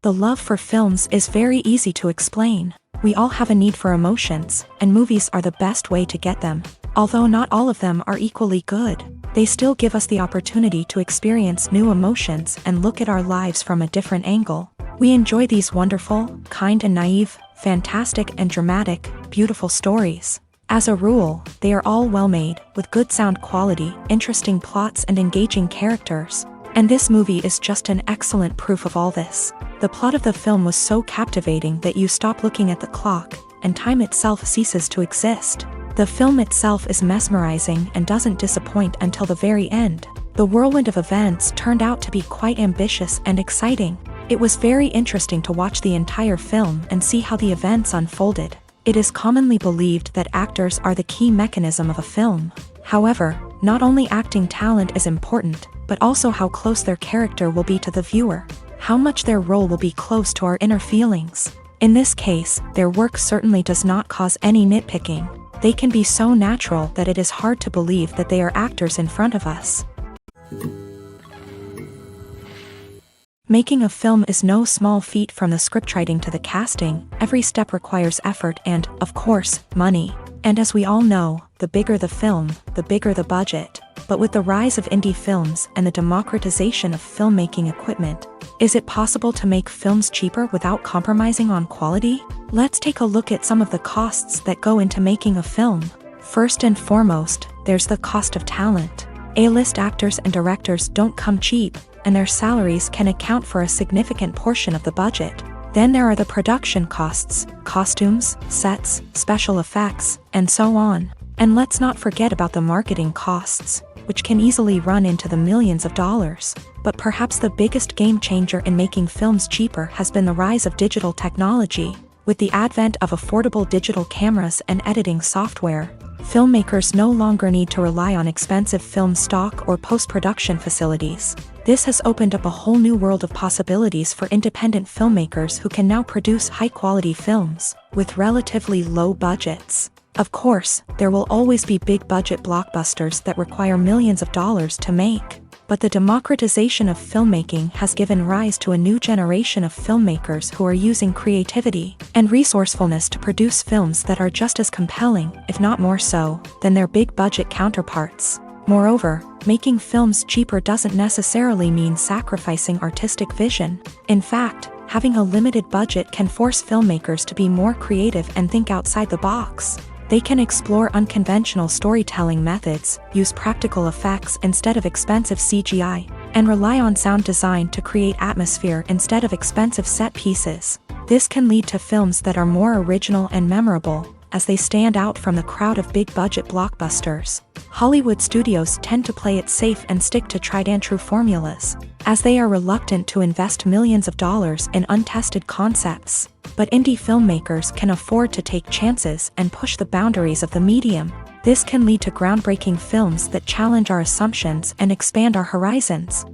The love for films is very easy to explain. We all have a need for emotions, and movies are the best way to get them. Although not all of them are equally good, they still give us the opportunity to experience new emotions and look at our lives from a different angle. We enjoy these wonderful, kind and naive, fantastic and dramatic, beautiful stories. As a rule, they are all well-made, with good sound quality, interesting plots and engaging characters. And this movie is just an excellent proof of all this. The plot of the film was so captivating that you stop looking at the clock, and time itself ceases to exist. The film itself is mesmerizing and doesn't disappoint until the very end. The whirlwind of events turned out to be quite ambitious and exciting. It was very interesting to watch the entire film and see how the events unfolded. It is commonly believed that actors are the key mechanism of a film. However, not only acting talent is important, but also how close their character will be to the viewer. How much their role will be close to our inner feelings. In this case, their work certainly does not cause any nitpicking. They can be so natural that it is hard to believe that they are actors in front of us. Making a film is no small feat. From the scriptwriting to the casting, every step requires effort and, of course, money. And as we all know, the bigger the film, the bigger the budget. But with the rise of indie films and the democratization of filmmaking equipment, is it possible to make films cheaper without compromising on quality? Let's take a look at some of the costs that go into making a film. First and foremost, there's the cost of talent. A-list actors and directors don't come cheap, and their salaries can account for a significant portion of the budget. Then there are the production costs, costumes, sets, special effects, and so on. And let's not forget about the marketing costs, which can easily run into the millions of dollars. But perhaps the biggest game changer in making films cheaper has been the rise of digital technology. With the advent of affordable digital cameras and editing software, filmmakers no longer need to rely on expensive film stock or post-production facilities. This has opened up a whole new world of possibilities for independent filmmakers who can now produce high-quality films with relatively low budgets. Of course, there will always be big-budget blockbusters that require millions of dollars to make. But the democratization of filmmaking has given rise to a new generation of filmmakers who are using creativity and resourcefulness to produce films that are just as compelling, if not more so, than their big-budget counterparts. Moreover, making films cheaper doesn't necessarily mean sacrificing artistic vision. In fact, having a limited budget can force filmmakers to be more creative and think outside the box. They can explore unconventional storytelling methods, use practical effects instead of expensive CGI, and rely on sound design to create atmosphere instead of expensive set pieces. This can lead to films that are more original and memorable, as they stand out from the crowd of big-budget blockbusters. Hollywood studios tend to play it safe and stick to tried-and-true formulas, as they are reluctant to invest millions of dollars in untested concepts. But indie filmmakers can afford to take chances and push the boundaries of the medium. This can lead to groundbreaking films that challenge our assumptions and expand our horizons.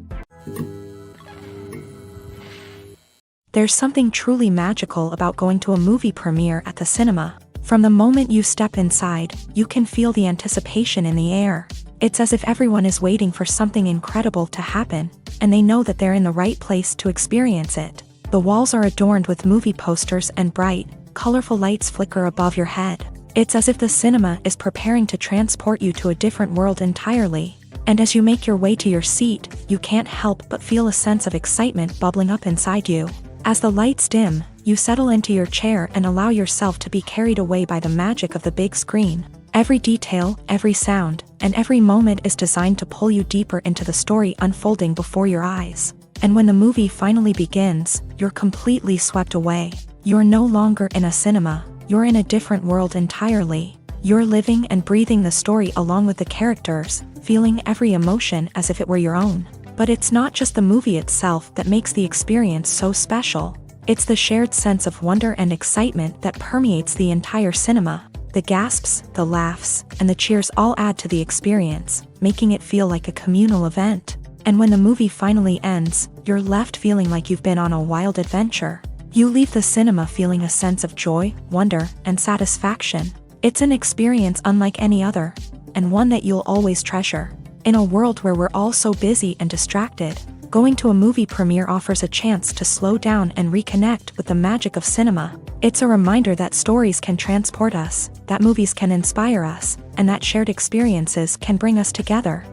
There's something truly magical about going to a movie premiere at the cinema. From the moment you step inside, you can feel the anticipation in the air. It's as if everyone is waiting for something incredible to happen, and they know that they're in the right place to experience it. The walls are adorned with movie posters and bright, colorful lights flicker above your head. It's as if the cinema is preparing to transport you to a different world entirely. And as you make your way to your seat, you can't help but feel a sense of excitement bubbling up inside you. As the lights dim, you settle into your chair and allow yourself to be carried away by the magic of the big screen. Every detail, every sound, and every moment is designed to pull you deeper into the story unfolding before your eyes. And when the movie finally begins, you're completely swept away. You're no longer in a cinema, you're in a different world entirely. You're living and breathing the story along with the characters, feeling every emotion as if it were your own. But it's not just the movie itself that makes the experience so special. It's the shared sense of wonder and excitement that permeates the entire cinema. The gasps, the laughs, and the cheers all add to the experience, making it feel like a communal event. And when the movie finally ends, you're left feeling like you've been on a wild adventure. You leave the cinema feeling a sense of joy, wonder, and satisfaction. It's an experience unlike any other, and one that you'll always treasure. In a world where we're all so busy and distracted, Going to a movie premiere offers a chance to slow down and reconnect with the magic of cinema. It's a reminder that stories can transport us, that movies can inspire us, and that shared experiences can bring us together.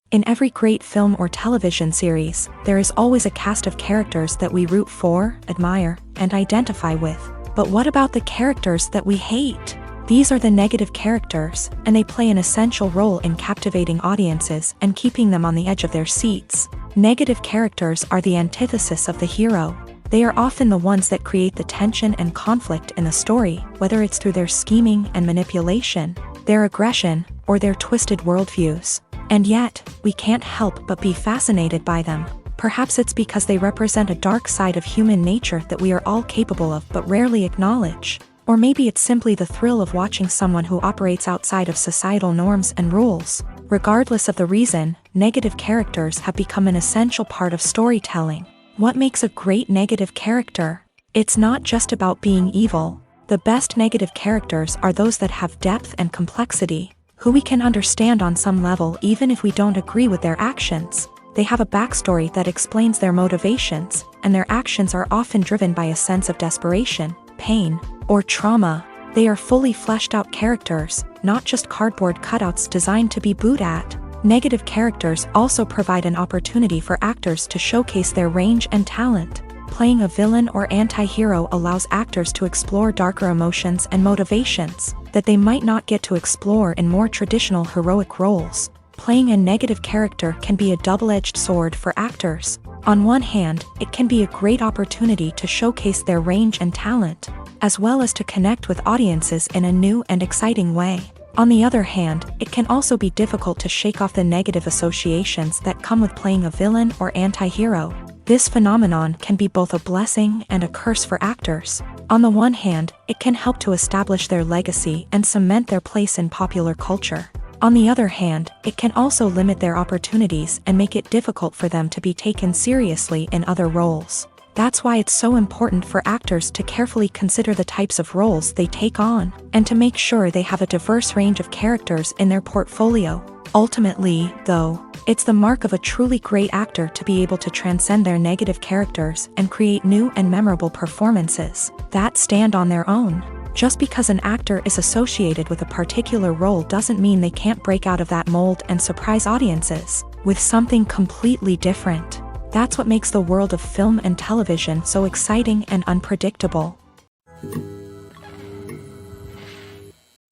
In every great film or television series, there is always a cast of characters that we root for, admire, and identify with. But what about the characters that we hate? These are the negative characters, and they play an essential role in captivating audiences and keeping them on the edge of their seats. Negative characters are the antithesis of the hero. They are often the ones that create the tension and conflict in the story, whether it's through their scheming and manipulation, their aggression, or their twisted worldviews. And yet, we can't help but be fascinated by them. Perhaps it's because they represent a dark side of human nature that we are all capable of but rarely acknowledge. Or maybe it's simply the thrill of watching someone who operates outside of societal norms and rules. Regardless of the reason, negative characters have become an essential part of storytelling. What makes a great negative character? It's not just about being evil. The best negative characters are those that have depth and complexity, who we can understand on some level even if we don't agree with their actions. They have a backstory that explains their motivations, and their actions are often driven by a sense of desperation, pain, or trauma. They are fully fleshed out characters, not just cardboard cutouts designed to be booed at. Negative characters also provide an opportunity for actors to showcase their range and talent. Playing a villain or anti-hero allows actors to explore darker emotions and motivations that they might not get to explore in more traditional heroic roles. Playing a negative character can be a double-edged sword for actors. On one hand, it can be a great opportunity to showcase their range and talent, as well as to connect with audiences in a new and exciting way. On the other hand, it can also be difficult to shake off the negative associations that come with playing a villain or anti-hero. This phenomenon can be both a blessing and a curse for actors. On the one hand, it can help to establish their legacy and cement their place in popular culture. On the other hand, it can also limit their opportunities and make it difficult for them to be taken seriously in other roles. That's why it's so important for actors to carefully consider the types of roles they take on, and to make sure they have a diverse range of characters in their portfolio. Ultimately, though, it's the mark of a truly great actor to be able to transcend their negative characters and create new and memorable performances that stand on their own. Just because an actor is associated with a particular role doesn't mean they can't break out of that mold and surprise audiences with something completely different. That's what makes the world of film and television so exciting and unpredictable.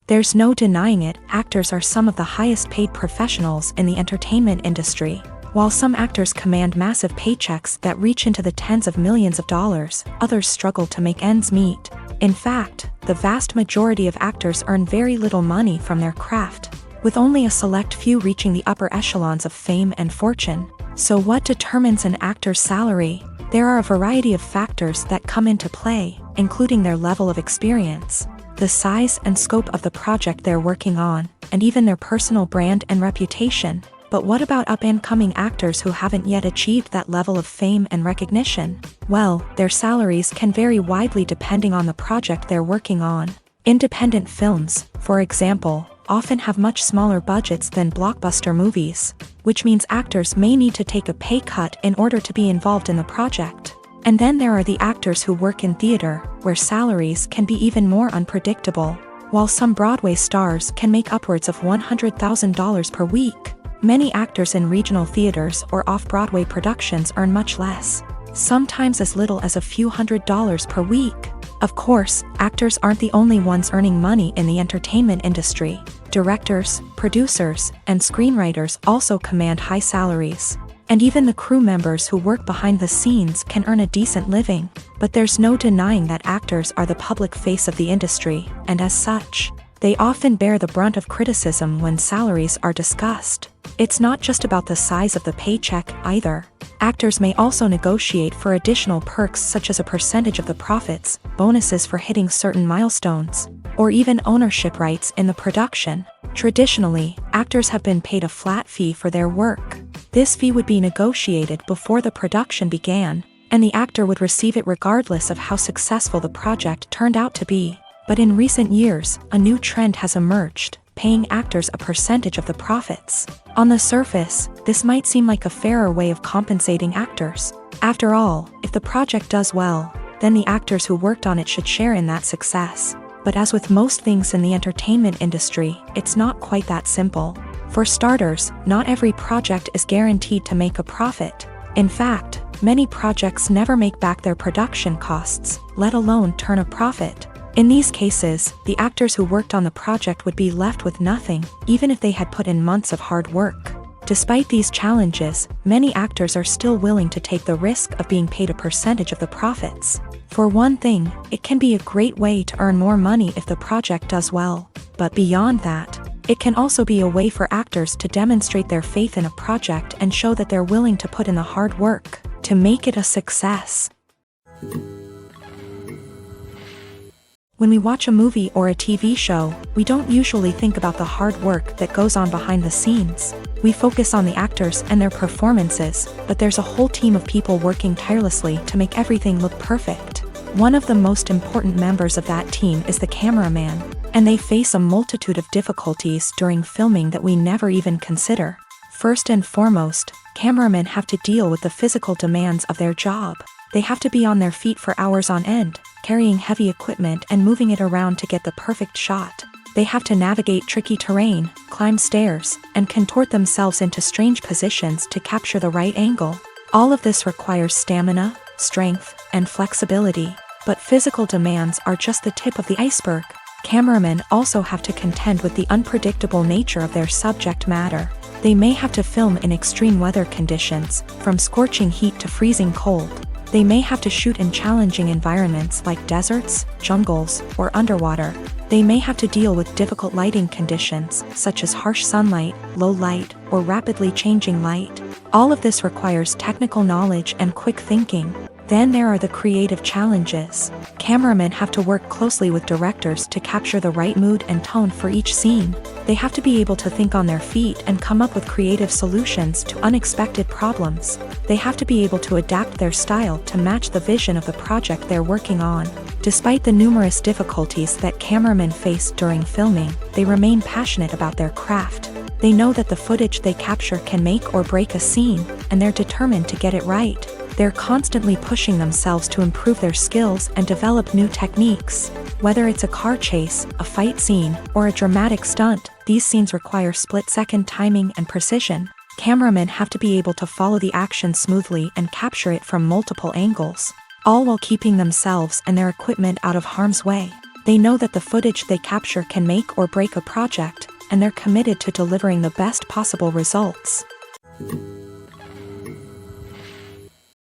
There's no denying it, actors are some of the highest paid professionals in the entertainment industry. While some actors command massive paychecks that reach into the tens of millions of dollars, others struggle to make ends meet. In fact, the vast majority of actors earn very little money from their craft, with only a select few reaching the upper echelons of fame and fortune. So what determines an actor's salary? There are a variety of factors that come into play, including their level of experience, the size and scope of the project they're working on, and even their personal brand and reputation. But what about up-and-coming actors who haven't yet achieved that level of fame and recognition? Well, their salaries can vary widely depending on the project they're working on. Independent films, for example, often have much smaller budgets than blockbuster movies, which means actors may need to take a pay cut in order to be involved in the project. And then there are the actors who work in theater, where salaries can be even more unpredictable. While some Broadway stars can make upwards of $100,000 per week, many actors in regional theaters or off-Broadway productions earn much less, sometimes as little as a few $100s per week. Of course, actors aren't the only ones earning money in the entertainment industry. Directors, producers, and screenwriters also command high salaries. And even the crew members who work behind the scenes can earn a decent living. But there's no denying that actors are the public face of the industry, and as such, they often bear the brunt of criticism when salaries are discussed. It's not just about the size of the paycheck, either. Actors may also negotiate for additional perks such as a percentage of the profits, bonuses for hitting certain milestones, or even ownership rights in the production. Traditionally, actors have been paid a flat fee for their work. This fee would be negotiated before the production began, and the actor would receive it regardless of how successful the project turned out to be. But in recent years, a new trend has emerged. paying actors a percentage of the profits. On the surface, this might seem like a fairer way of compensating actors. After all, if the project does well, then the actors who worked on it should share in that success. But as with most things in the entertainment industry, it's not quite that simple. For starters, not every project is guaranteed to make a profit. In fact, many projects never make back their production costs, let alone turn a profit. In these cases, the actors who worked on the project would be left with nothing, even if they had put in months of hard work. Despite these challenges, many actors are still willing to take the risk of being paid a percentage of the profits. For one thing, it can be a great way to earn more money if the project does well. But beyond that, it can also be a way for actors to demonstrate their faith in a project and show that they're willing to put in the hard work to make it a success. When we watch a movie or a TV show, we don't usually think about the hard work that goes on behind the scenes. We focus on the actors and their performances, but there's a whole team of people working tirelessly to make everything look perfect. One of the most important members of that team is the cameraman, and they face a multitude of difficulties during filming that we never even consider. First and foremost, cameramen have to deal with the physical demands of their job. They have to be on their feet for hours on end, carrying heavy equipment and moving it around to get the perfect shot. They have to navigate tricky terrain, climb stairs, and contort themselves into strange positions to capture the right angle. All of this requires stamina, strength, and flexibility. But physical demands are just the tip of the iceberg. Cameramen also have to contend with the unpredictable nature of their subject matter. They may have to film in extreme weather conditions, from scorching heat to freezing cold. They may have to shoot in challenging environments like deserts, jungles, or underwater. They may have to deal with difficult lighting conditions, such as harsh sunlight, low light, or rapidly changing light. All of this requires technical knowledge and quick thinking. Then there are the creative challenges. Cameramen have to work closely with directors to capture the right mood and tone for each scene. They have to be able to think on their feet and come up with creative solutions to unexpected problems. They have to be able to adapt their style to match the vision of the project they're working on. Despite the numerous difficulties that cameramen face during filming, they remain passionate about their craft. They know that the footage they capture can make or break a scene, and they're determined to get it right. They're constantly pushing themselves to improve their skills and develop new techniques. Whether it's a car chase, a fight scene, or a dramatic stunt, these scenes require split-second timing and precision. Cameramen have to be able to follow the action smoothly and capture it from multiple angles, all while keeping themselves and their equipment out of harm's way. They know that the footage they capture can make or break a project, and they're committed to delivering the best possible results.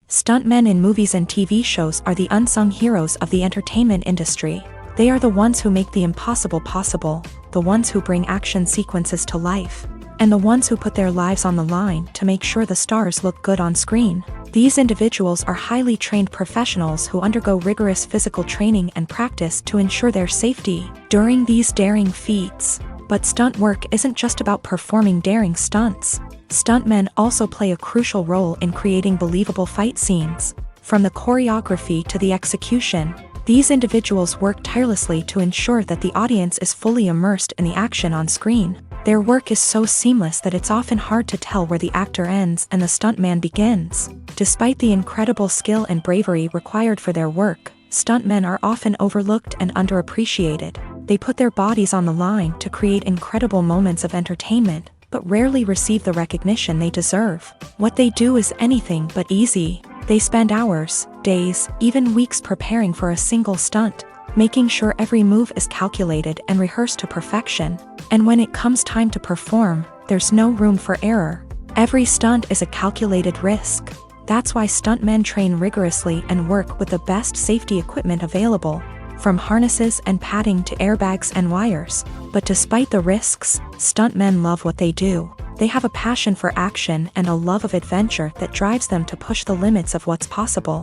Stuntmen in movies and TV shows are the unsung heroes of the entertainment industry. They are the ones who make the impossible possible, the ones who bring action sequences to life, and the ones who put their lives on the line to make sure the stars look good on screen. These individuals are highly trained professionals who undergo rigorous physical training and practice to ensure their safety during these daring feats. But stunt work isn't just about performing daring stunts. Stuntmen also play a crucial role in creating believable fight scenes. From the choreography to the execution, these individuals work tirelessly to ensure that the audience is fully immersed in the action on screen. Their work is so seamless that it's often hard to tell where the actor ends and the stuntman begins. Despite the incredible skill and bravery required for their work, stuntmen are often overlooked and underappreciated. They put their bodies on the line to create incredible moments of entertainment, but rarely receive the recognition they deserve. What they do is anything but easy. They spend hours, days, even weeks preparing for a single stunt, making sure every move is calculated and rehearsed to perfection. And when it comes time to perform, there's no room for error. Every stunt is a calculated risk. That's why stuntmen train rigorously and work with the best safety equipment available, from harnesses and padding to airbags and wires. But despite the risks, stuntmen love what they do. They have a passion for action and a love of adventure that drives them to push the limits of what's possible.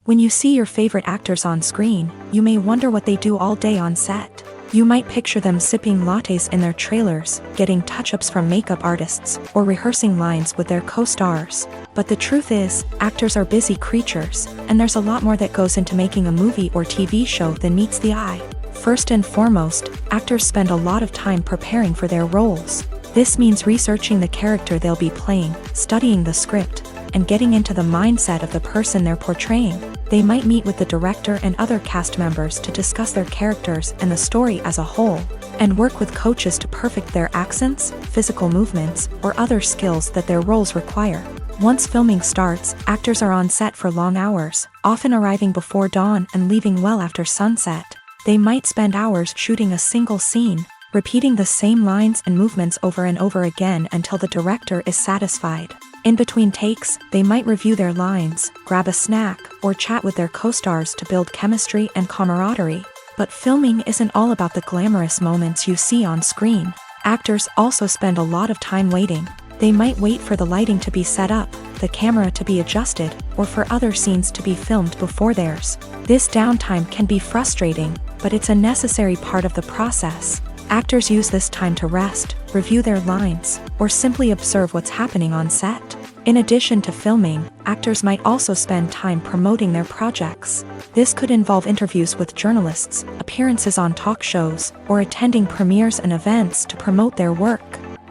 When you see your favorite actors on screen, you may wonder what they do all day on set. You might picture them sipping lattes in their trailers, getting touch-ups from makeup artists, or rehearsing lines with their co-stars. But the truth is, actors are busy creatures, and there's a lot more that goes into making a movie or TV show than meets the eye. First and foremost, actors spend a lot of time preparing for their roles. This means researching the character they'll be playing, studying the script, and getting into the mindset of the person they're portraying. They might meet with the director and other cast members to discuss their characters and the story as a whole, and work with coaches to perfect their accents, physical movements, or other skills that their roles require. Once filming starts, actors are on set for long hours, often arriving before dawn and leaving well after sunset. They might spend hours shooting a single scene, repeating the same lines and movements over and over again until the director is satisfied. In between takes, they might review their lines, grab a snack, or chat with their co-stars to build chemistry and camaraderie. But filming isn't all about the glamorous moments you see on screen. Actors also spend a lot of time waiting. They might wait for the lighting to be set up, the camera to be adjusted, or for other scenes to be filmed before theirs. This downtime can be frustrating, but it's a necessary part of the process. Actors use this time to rest, review their lines, or simply observe what's happening on set. In addition to filming, actors might also spend time promoting their projects. This could involve interviews with journalists, appearances on talk shows, or attending premieres and events to promote their work.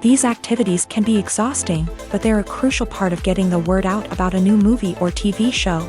These activities can be exhausting, but they're a crucial part of getting the word out about a new movie or TV show.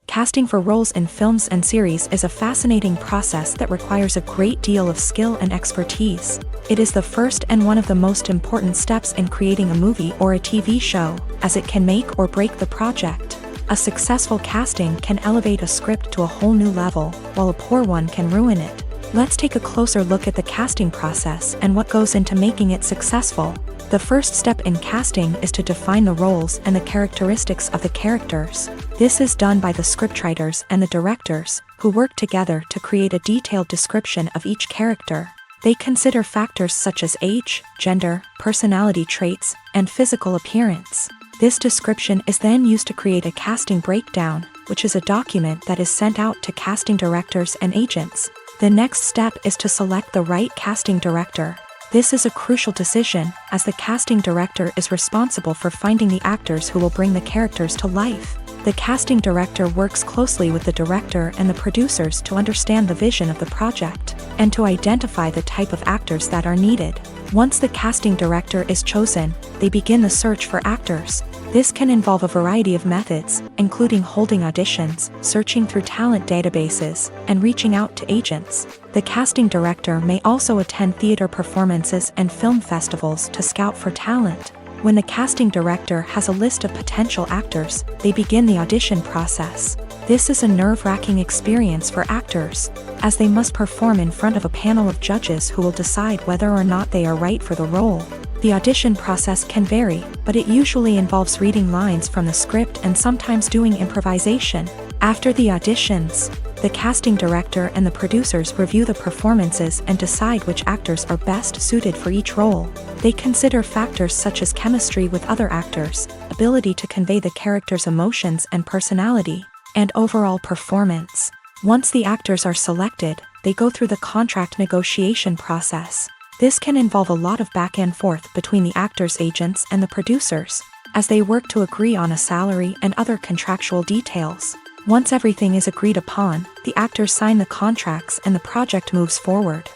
Casting for roles in films and series is a fascinating process that requires a great deal of skill and expertise. It is the first and one of the most important steps in creating a movie or a TV show, as it can make or break the project. A successful casting can elevate a script to a whole new level, while a poor one can ruin it. Let's take a closer look at the casting process and what goes into making it successful. The first step in casting is to define the roles and the characteristics of the characters. This is done by the scriptwriters and the directors, who work together to create a detailed description of each character. They consider factors such as age, gender, personality traits, and physical appearance. This description is then used to create a casting breakdown, which is a document that is sent out to casting directors and agents. The next step is to select the right casting director. This is a crucial decision, as the casting director is responsible for finding the actors who will bring the characters to life. The casting director works closely with the director and the producers to understand the vision of the project, and to identify the type of actors that are needed. Once the casting director is chosen, they begin the search for actors. This can involve a variety of methods, including holding auditions, searching through talent databases, and reaching out to agents. The casting director may also attend theater performances and film festivals to scout for talent. When the casting director has a list of potential actors, they begin the audition process. This is a nerve-wracking experience for actors, as they must perform in front of a panel of judges who will decide whether or not they are right for the role. The audition process can vary, but it usually involves reading lines from the script and sometimes doing improvisation. After the auditions, the casting director and the producers review the performances and decide which actors are best suited for each role. They consider factors such as chemistry with other actors, ability to convey the character's emotions and personality, and overall performance. Once the actors are selected, they go through the contract negotiation process. This can involve a lot of back and forth between the actors' agents and the producers, as they work to agree on a salary and other contractual details. Once everything is agreed upon, the actors sign the contracts and the project moves forward.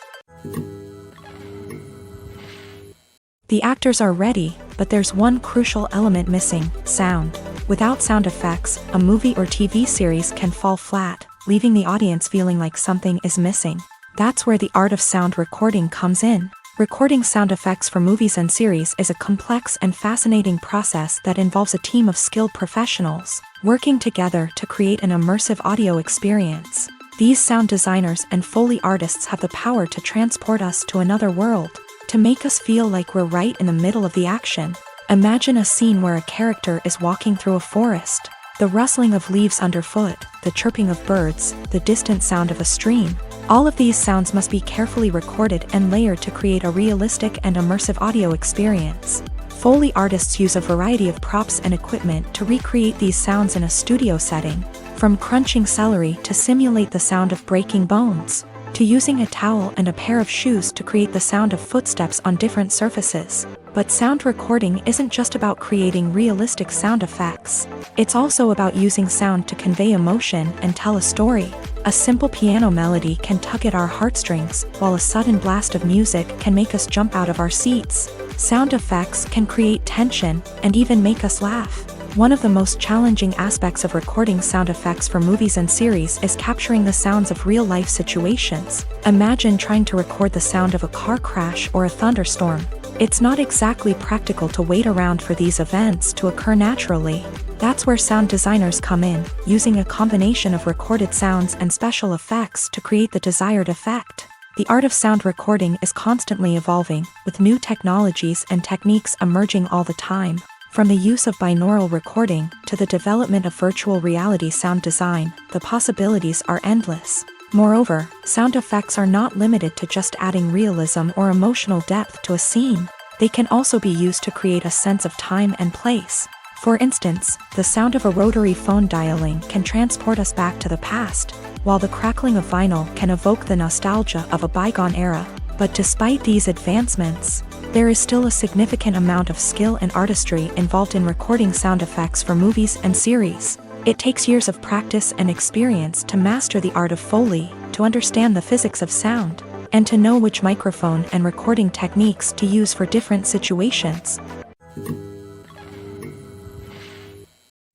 The actors are ready, but there's one crucial element missing: sound. Without sound effects, a movie or TV series can fall flat, leaving the audience feeling like something is missing. That's where the art of sound recording comes in. Recording sound effects for movies and series is a complex and fascinating process that involves a team of skilled professionals working together to create an immersive audio experience. These sound designers and Foley artists have the power to transport us to another world, to make us feel like we're right in the middle of the action. Imagine a scene where a character is walking through a forest. The rustling of leaves underfoot, the chirping of birds, the distant sound of a stream. All of these sounds must be carefully recorded and layered to create a realistic and immersive audio experience. Foley artists use a variety of props and equipment to recreate these sounds in a studio setting, from crunching celery to simulate the sound of breaking bones. to using a towel and a pair of shoes to create the sound of footsteps on different surfaces. But sound recording isn't just about creating realistic sound effects. It's also about using sound to convey emotion and tell a story. A simple piano melody can tug at our heartstrings, while a sudden blast of music can make us jump out of our seats. Sound effects can create tension and even make us laugh. One of the most challenging aspects of recording sound effects for movies and series is capturing the sounds of real-life situations. Imagine trying to record the sound of a car crash or a thunderstorm. It's not exactly practical to wait around for these events to occur naturally. That's where sound designers come in, using a combination of recorded sounds and special effects to create the desired effect. The art of sound recording is constantly evolving, with new technologies and techniques emerging all the time. From the use of binaural recording to the development of virtual reality sound design, the possibilities are endless. Moreover, sound effects are not limited to just adding realism or emotional depth to a scene. They can also be used to create a sense of time and place. For instance, the sound of a rotary phone dialing can transport us back to the past, while the crackling of vinyl can evoke the nostalgia of a bygone era. But despite these advancements, there is still a significant amount of skill and artistry involved in recording sound effects for movies and series. It takes years of practice and experience to master the art of Foley, to understand the physics of sound, and to know which microphone and recording techniques to use for different situations.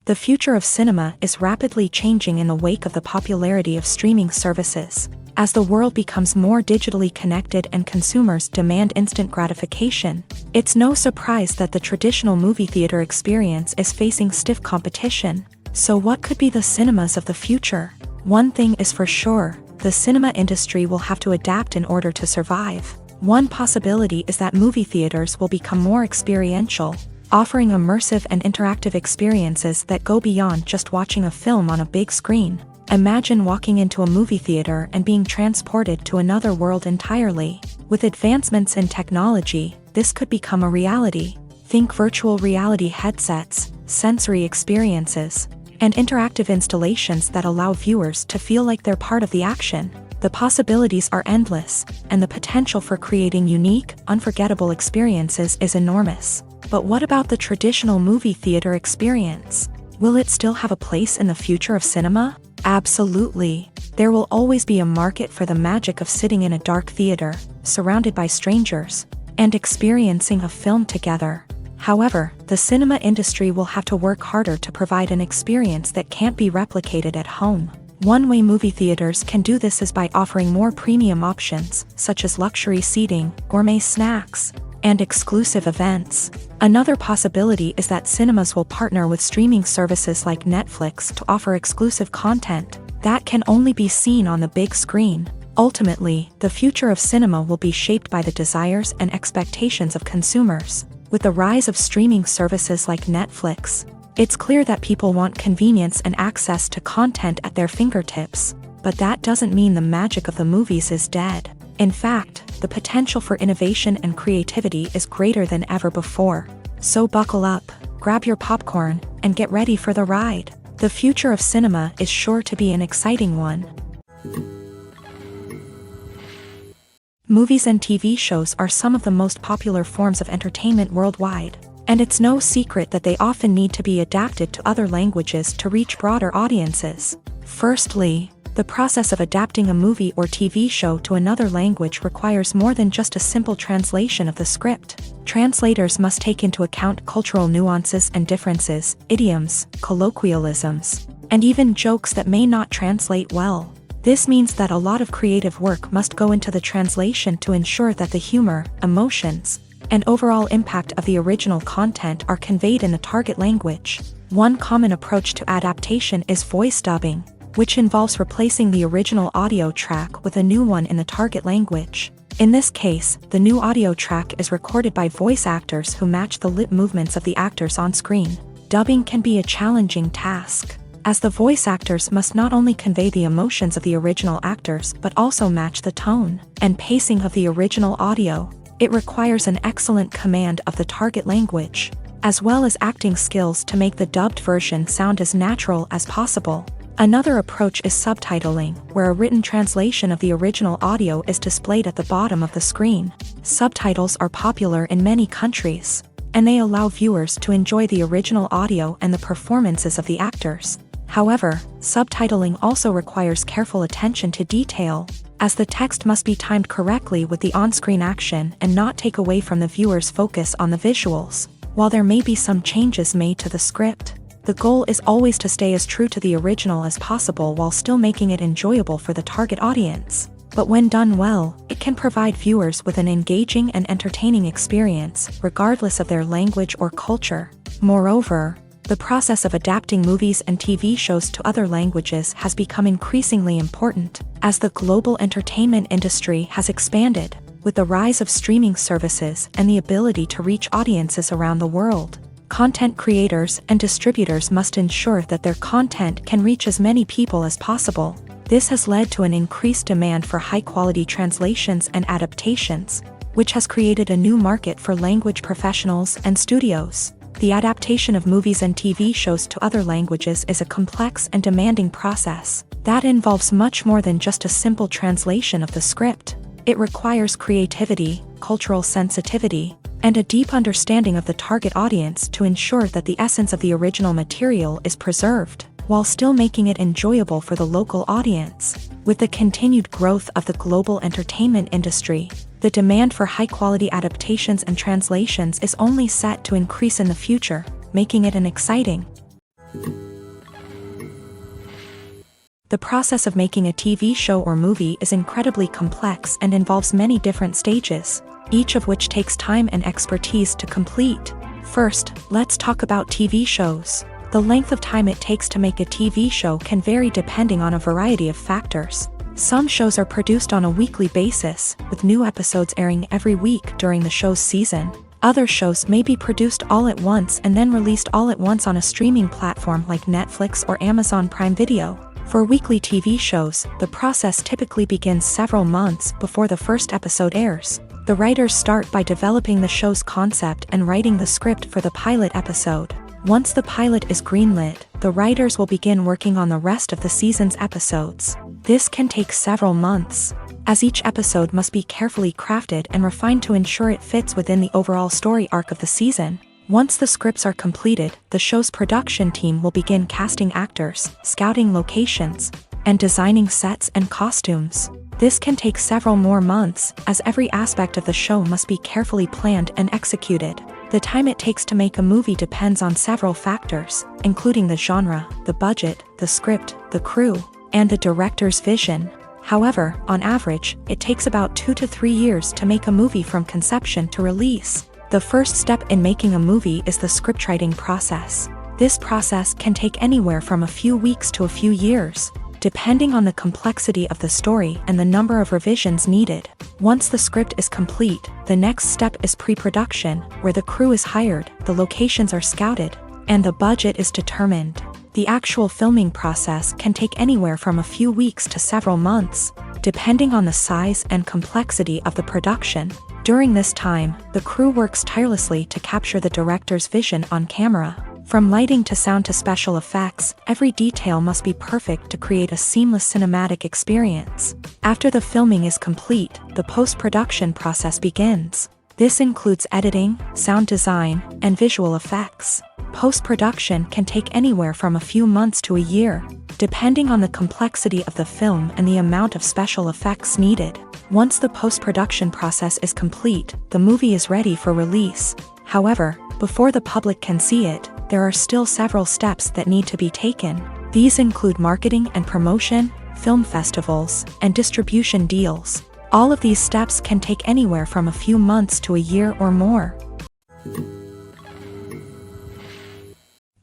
The future of cinema is rapidly changing in the wake of the popularity of streaming services. As the world becomes more digitally connected and consumers demand instant gratification, it's no surprise that the traditional movie theater experience is facing stiff competition. So what could be the cinemas of the future? One thing is for sure, the cinema industry will have to adapt in order to survive. One possibility is that movie theaters will become more experiential, offering immersive and interactive experiences that go beyond just watching a film on a big screen. Imagine walking into a movie theater and being transported to another world entirely. With advancements in technology, this could become a reality. Think virtual reality headsets, sensory experiences, and interactive installations that allow viewers to feel like they're part of the action. The possibilities are endless, and the potential for creating unique, unforgettable experiences is enormous. But what about the traditional movie theater experience? Will it still have a place in the future of cinema? Absolutely. There will always be a market for the magic of sitting in a dark theater, surrounded by strangers, and experiencing a film together. However, the cinema industry will have to work harder to provide an experience that can't be replicated at home. One way movie theaters can do this is by offering more premium options, such as luxury seating, gourmet snacks, and exclusive events. Another possibility is that cinemas will partner with streaming services like Netflix to offer exclusive content that can only be seen on the big screen. Ultimately, the future of cinema will be shaped by the desires and expectations of consumers. With the rise of streaming services like Netflix, it's clear that people want convenience and access to content at their fingertips. But that doesn't mean the magic of the movies is dead. In fact, the potential for innovation and creativity is greater than ever before. So buckle up, grab your popcorn, and get ready for the ride. The future of cinema is sure to be an exciting one. Movies and TV shows are some of the most popular forms of entertainment worldwide, and it's no secret that they often need to be adapted to other languages to reach broader audiences. Firstly, the process of adapting a movie or TV show to another language requires more than just a simple translation of the script. Translators must take into account cultural nuances and differences, idioms, colloquialisms, and even jokes that may not translate well. This means that a lot of creative work must go into the translation to ensure that the humor, emotions, and overall impact of the original content are conveyed in the target language. One common approach to adaptation is voice dubbing, which involves replacing the original audio track with a new one in the target language. In this case, the new audio track is recorded by voice actors who match the lip movements of the actors on screen. Dubbing can be a challenging task, as the voice actors must not only convey the emotions of the original actors but also match the tone and pacing of the original audio. It requires an excellent command of the target language, as well as acting skills to make the dubbed version sound as natural as possible. Another approach is subtitling, where a written translation of the original audio is displayed at the bottom of the screen. Subtitles are popular in many countries, and they allow viewers to enjoy the original audio and the performances of the actors. However, subtitling also requires careful attention to detail, as the text must be timed correctly with the on-screen action and not take away from the viewer's focus on the visuals. While there may be some changes made to the script, the goal is always to stay as true to the original as possible while still making it enjoyable for the target audience. But when done well, it can provide viewers with an engaging and entertaining experience, regardless of their language or culture. Moreover, the process of adapting movies and TV shows to other languages has become increasingly important, as the global entertainment industry has expanded, with the rise of streaming services and the ability to reach audiences around the world. Content creators and distributors must ensure that their content can reach as many people as possible. This has led to an increased demand for high-quality translations and adaptations, which has created a new market for language professionals and studios. The adaptation of movies and TV shows to other languages is a complex and demanding process that involves much more than just a simple translation of the script. It requires creativity, cultural sensitivity, and a deep understanding of the target audience to ensure that the essence of the original material is preserved, while still making it enjoyable for the local audience. With the continued growth of the global entertainment industry, the demand for high-quality adaptations and translations is only set to increase in the future, making it an exciting. The process of making a TV show or movie is incredibly complex and involves many different stages, each of which takes time and expertise to complete. First, let's talk about TV shows. The length of time it takes to make a TV show can vary depending on a variety of factors. Some shows are produced on a weekly basis, with new episodes airing every week during the show's season. Other shows may be produced all at once and then released all at once on a streaming platform like Netflix or Amazon Prime Video. For weekly TV shows, the process typically begins several months before the first episode airs. The writers start by developing the show's concept and writing the script for the pilot episode. Once the pilot is greenlit, the writers will begin working on the rest of the season's episodes. This can take several months, as each episode must be carefully crafted and refined to ensure it fits within the overall story arc of the season. Once the scripts are completed, the show's production team will begin casting actors, scouting locations, and designing sets and costumes. This can take several more months, as every aspect of the show must be carefully planned and executed. The time it takes to make a movie depends on several factors, including the genre, the budget, the script, the crew, and the director's vision. However, on average, it takes about 2 to 3 years to make a movie from conception to release. The first step in making a movie is the scriptwriting process. This process can take anywhere from a few weeks to a few years, depending on the complexity of the story and the number of revisions needed. Once the script is complete, the next step is pre-production, where the crew is hired, the locations are scouted, and the budget is determined. The actual filming process can take anywhere from a few weeks to several months, depending on the size and complexity of the production. During this time, the crew works tirelessly to capture the director's vision on camera. From lighting to sound to special effects, every detail must be perfect to create a seamless cinematic experience. After the filming is complete, the post-production process begins. This includes editing, sound design, and visual effects. Post-production can take anywhere from a few months to a year, depending on the complexity of the film and the amount of special effects needed. Once the post-production process is complete, the movie is ready for release. However, before the public can see it, there are still several steps that need to be taken. These include marketing and promotion, film festivals, and distribution deals. All of these steps can take anywhere from a few months to a year or more.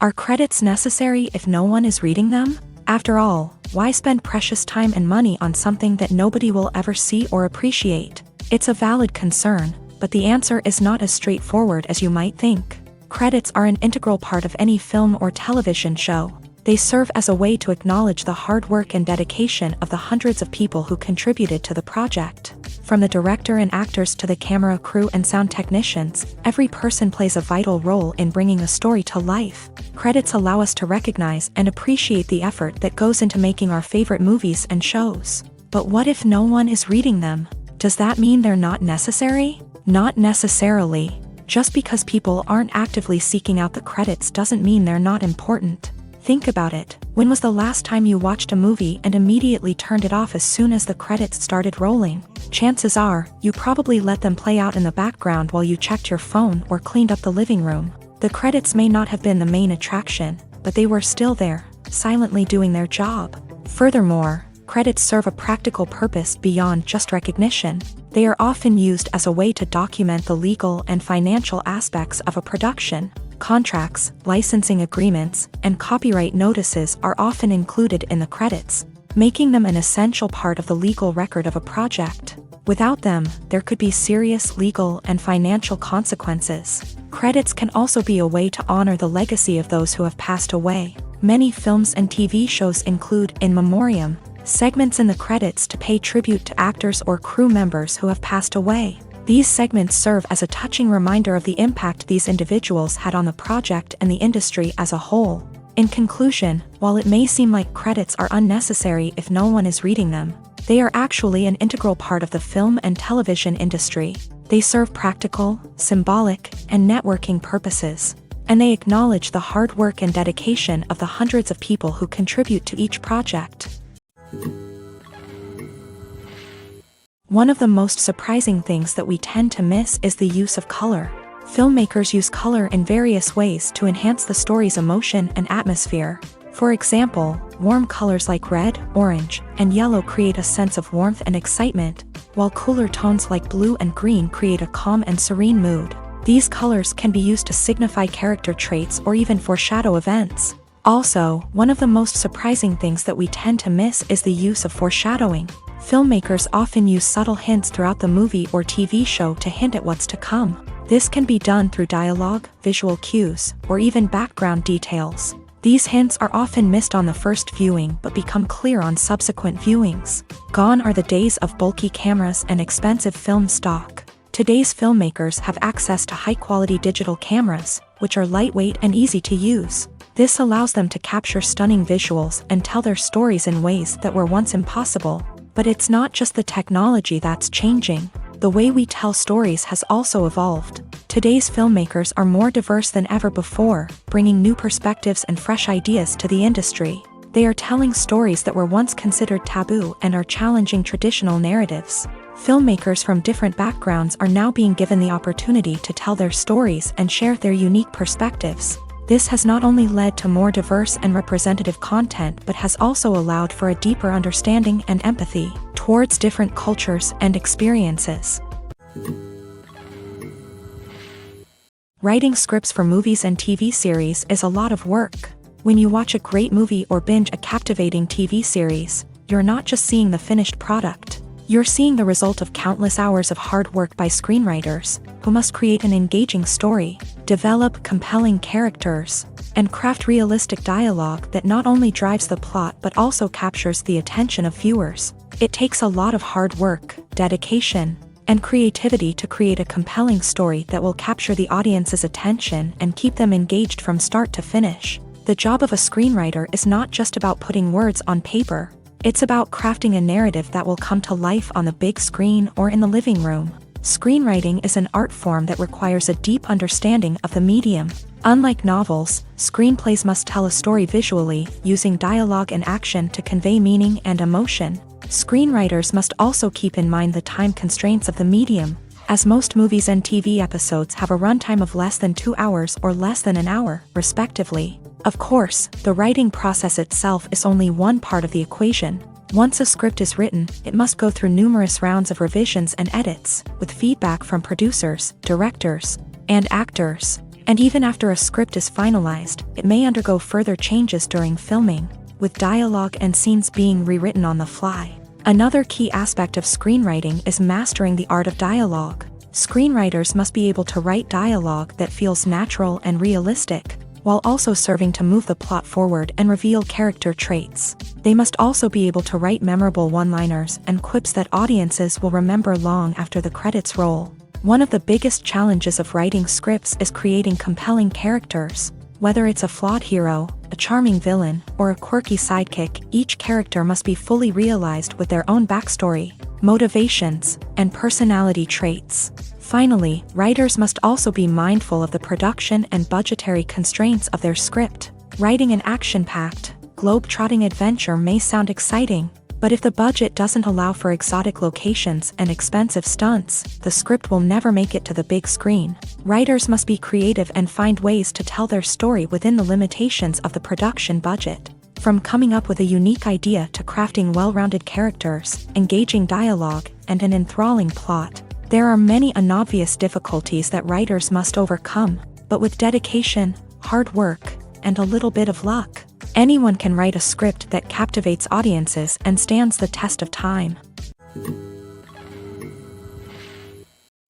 Are credits necessary if no one is reading them? After all, why spend precious time and money on something that nobody will ever see or appreciate? It's a valid concern, but the answer is not as straightforward as you might think. Credits are an integral part of any film or television show. They serve as a way to acknowledge the hard work and dedication of the hundreds of people who contributed to the project. From the director and actors to the camera crew and sound technicians, every person plays a vital role in bringing a story to life. Credits allow us to recognize and appreciate the effort that goes into making our favorite movies and shows. But what if no one is reading them? Does that mean they're not necessary? Not necessarily. Just because people aren't actively seeking out the credits doesn't mean they're not important. Think about it. When was the last time you watched a movie and immediately turned it off as soon as the credits started rolling? Chances are, you probably let them play out in the background while you checked your phone or cleaned up the living room. The credits may not have been the main attraction, but they were still there, silently doing their job. Furthermore, credits serve a practical purpose beyond just recognition. They are often used as a way to document the legal and financial aspects of a production. Contracts, licensing agreements, and copyright notices are often included in the credits, making them an essential part of the legal record of a project. Without them, there could be serious legal and financial consequences. Credits can also be a way to honor the legacy of those who have passed away. Many films and TV shows include in memoriam segments in the credits to pay tribute to actors or crew members who have passed away. These segments serve as a touching reminder of the impact these individuals had on the project and the industry as a whole. In conclusion, while it may seem like credits are unnecessary if no one is reading them, they are actually an integral part of the film and television industry. They serve practical, symbolic, and networking purposes, and they acknowledge the hard work and dedication of the hundreds of people who contribute to each project. One of the most surprising things that we tend to miss is the use of color. Filmmakers use color in various ways to enhance the story's emotion and atmosphere. For example, warm colors like red, orange, and yellow create a sense of warmth and excitement, while cooler tones like blue and green create a calm and serene mood. These colors can be used to signify character traits or even foreshadow events. Also, one of the most surprising things that we tend to miss is the use of foreshadowing. Filmmakers often use subtle hints throughout the movie or TV show to hint at what's to come. This can be done through dialogue, visual cues, or even background details. These hints are often missed on the first viewing but become clear on subsequent viewings. Gone are the days of bulky cameras and expensive film stock. Today's filmmakers have access to high-quality digital cameras, which are lightweight and easy to use. This allows them to capture stunning visuals and tell their stories in ways that were once impossible. But it's not just the technology that's changing. The way we tell stories has also evolved. Today's filmmakers are more diverse than ever before, bringing new perspectives and fresh ideas to the industry. They are telling stories that were once considered taboo and are challenging traditional narratives. Filmmakers from different backgrounds are now being given the opportunity to tell their stories and share their unique perspectives. This has not only led to more diverse and representative content but has also allowed for a deeper understanding and empathy towards different cultures and experiences. Writing scripts for movies and TV series is a lot of work. When you watch a great movie or binge a captivating TV series, you're not just seeing the finished product. You're seeing the result of countless hours of hard work by screenwriters, who must create an engaging story, develop compelling characters, and craft realistic dialogue that not only drives the plot but also captures the attention of viewers. It takes a lot of hard work, dedication, and creativity to create a compelling story that will capture the audience's attention and keep them engaged from start to finish. The job of a screenwriter is not just about putting words on paper. It's about crafting a narrative that will come to life on the big screen or in the living room. Screenwriting is an art form that requires a deep understanding of the medium. Unlike novels, screenplays must tell a story visually, using dialogue and action to convey meaning and emotion. Screenwriters must also keep in mind the time constraints of the medium, as most movies and TV episodes have a runtime of less than 2 hours or less than an hour, respectively. Of course, the writing process itself is only one part of the equation. Once a script is written, it must go through numerous rounds of revisions and edits, with feedback from producers, directors, and actors. And even after a script is finalized, it may undergo further changes during filming, with dialogue and scenes being rewritten on the fly. Another key aspect of screenwriting is mastering the art of dialogue. Screenwriters must be able to write dialogue that feels natural and realistic, while also serving to move the plot forward and reveal character traits. They must also be able to write memorable one-liners and quips that audiences will remember long after the credits roll. One of the biggest challenges of writing scripts is creating compelling characters. Whether it's a flawed hero, a charming villain, or a quirky sidekick, each character must be fully realized with their own backstory, motivations, and personality traits. Finally, writers must also be mindful of the production and budgetary constraints of their script. Writing an action-packed, globe-trotting adventure may sound exciting, but if the budget doesn't allow for exotic locations and expensive stunts, the script will never make it to the big screen. Writers must be creative and find ways to tell their story within the limitations of the production budget. From coming up with a unique idea to crafting well-rounded characters, engaging dialogue, and an enthralling plot, there are many unobvious difficulties that writers must overcome, but with dedication, hard work, and a little bit of luck, anyone can write a script that captivates audiences and stands the test of time.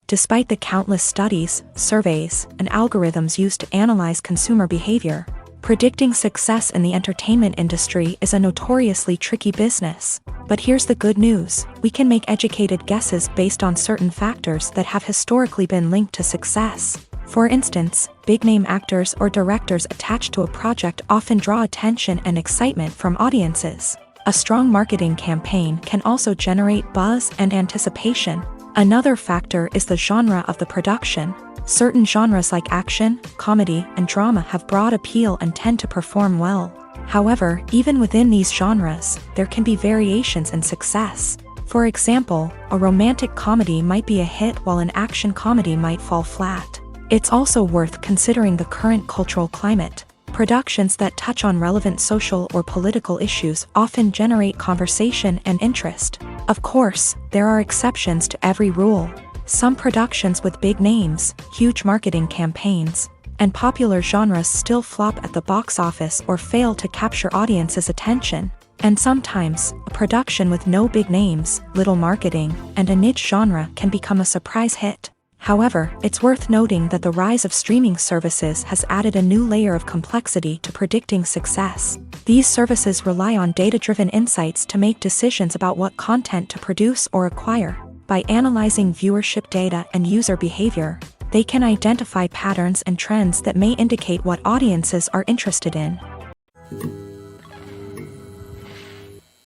Despite the countless studies, surveys, and algorithms used to analyze consumer behavior, predicting success in the entertainment industry is a notoriously tricky business. But here's the good news: we can make educated guesses based on certain factors that have historically been linked to success. For instance, big-name actors or directors attached to a project often draw attention and excitement from audiences. A strong marketing campaign can also generate buzz and anticipation. Another factor is the genre of the production. Certain genres like action, comedy, and drama have broad appeal and tend to perform well. However, even within these genres, there can be variations in success. For example, a romantic comedy might be a hit while an action comedy might fall flat. It's also worth considering the current cultural climate. Productions that touch on relevant social or political issues often generate conversation and interest. Of course, there are exceptions to every rule. Some productions with big names, huge marketing campaigns, and popular genres still flop at the box office or fail to capture audiences' attention. And sometimes, a production with no big names, little marketing, and a niche genre can become a surprise hit. However, it's worth noting that the rise of streaming services has added a new layer of complexity to predicting success. These services rely on data-driven insights to make decisions about what content to produce or acquire. By analyzing viewership data and user behavior, they can identify patterns and trends that may indicate what audiences are interested in.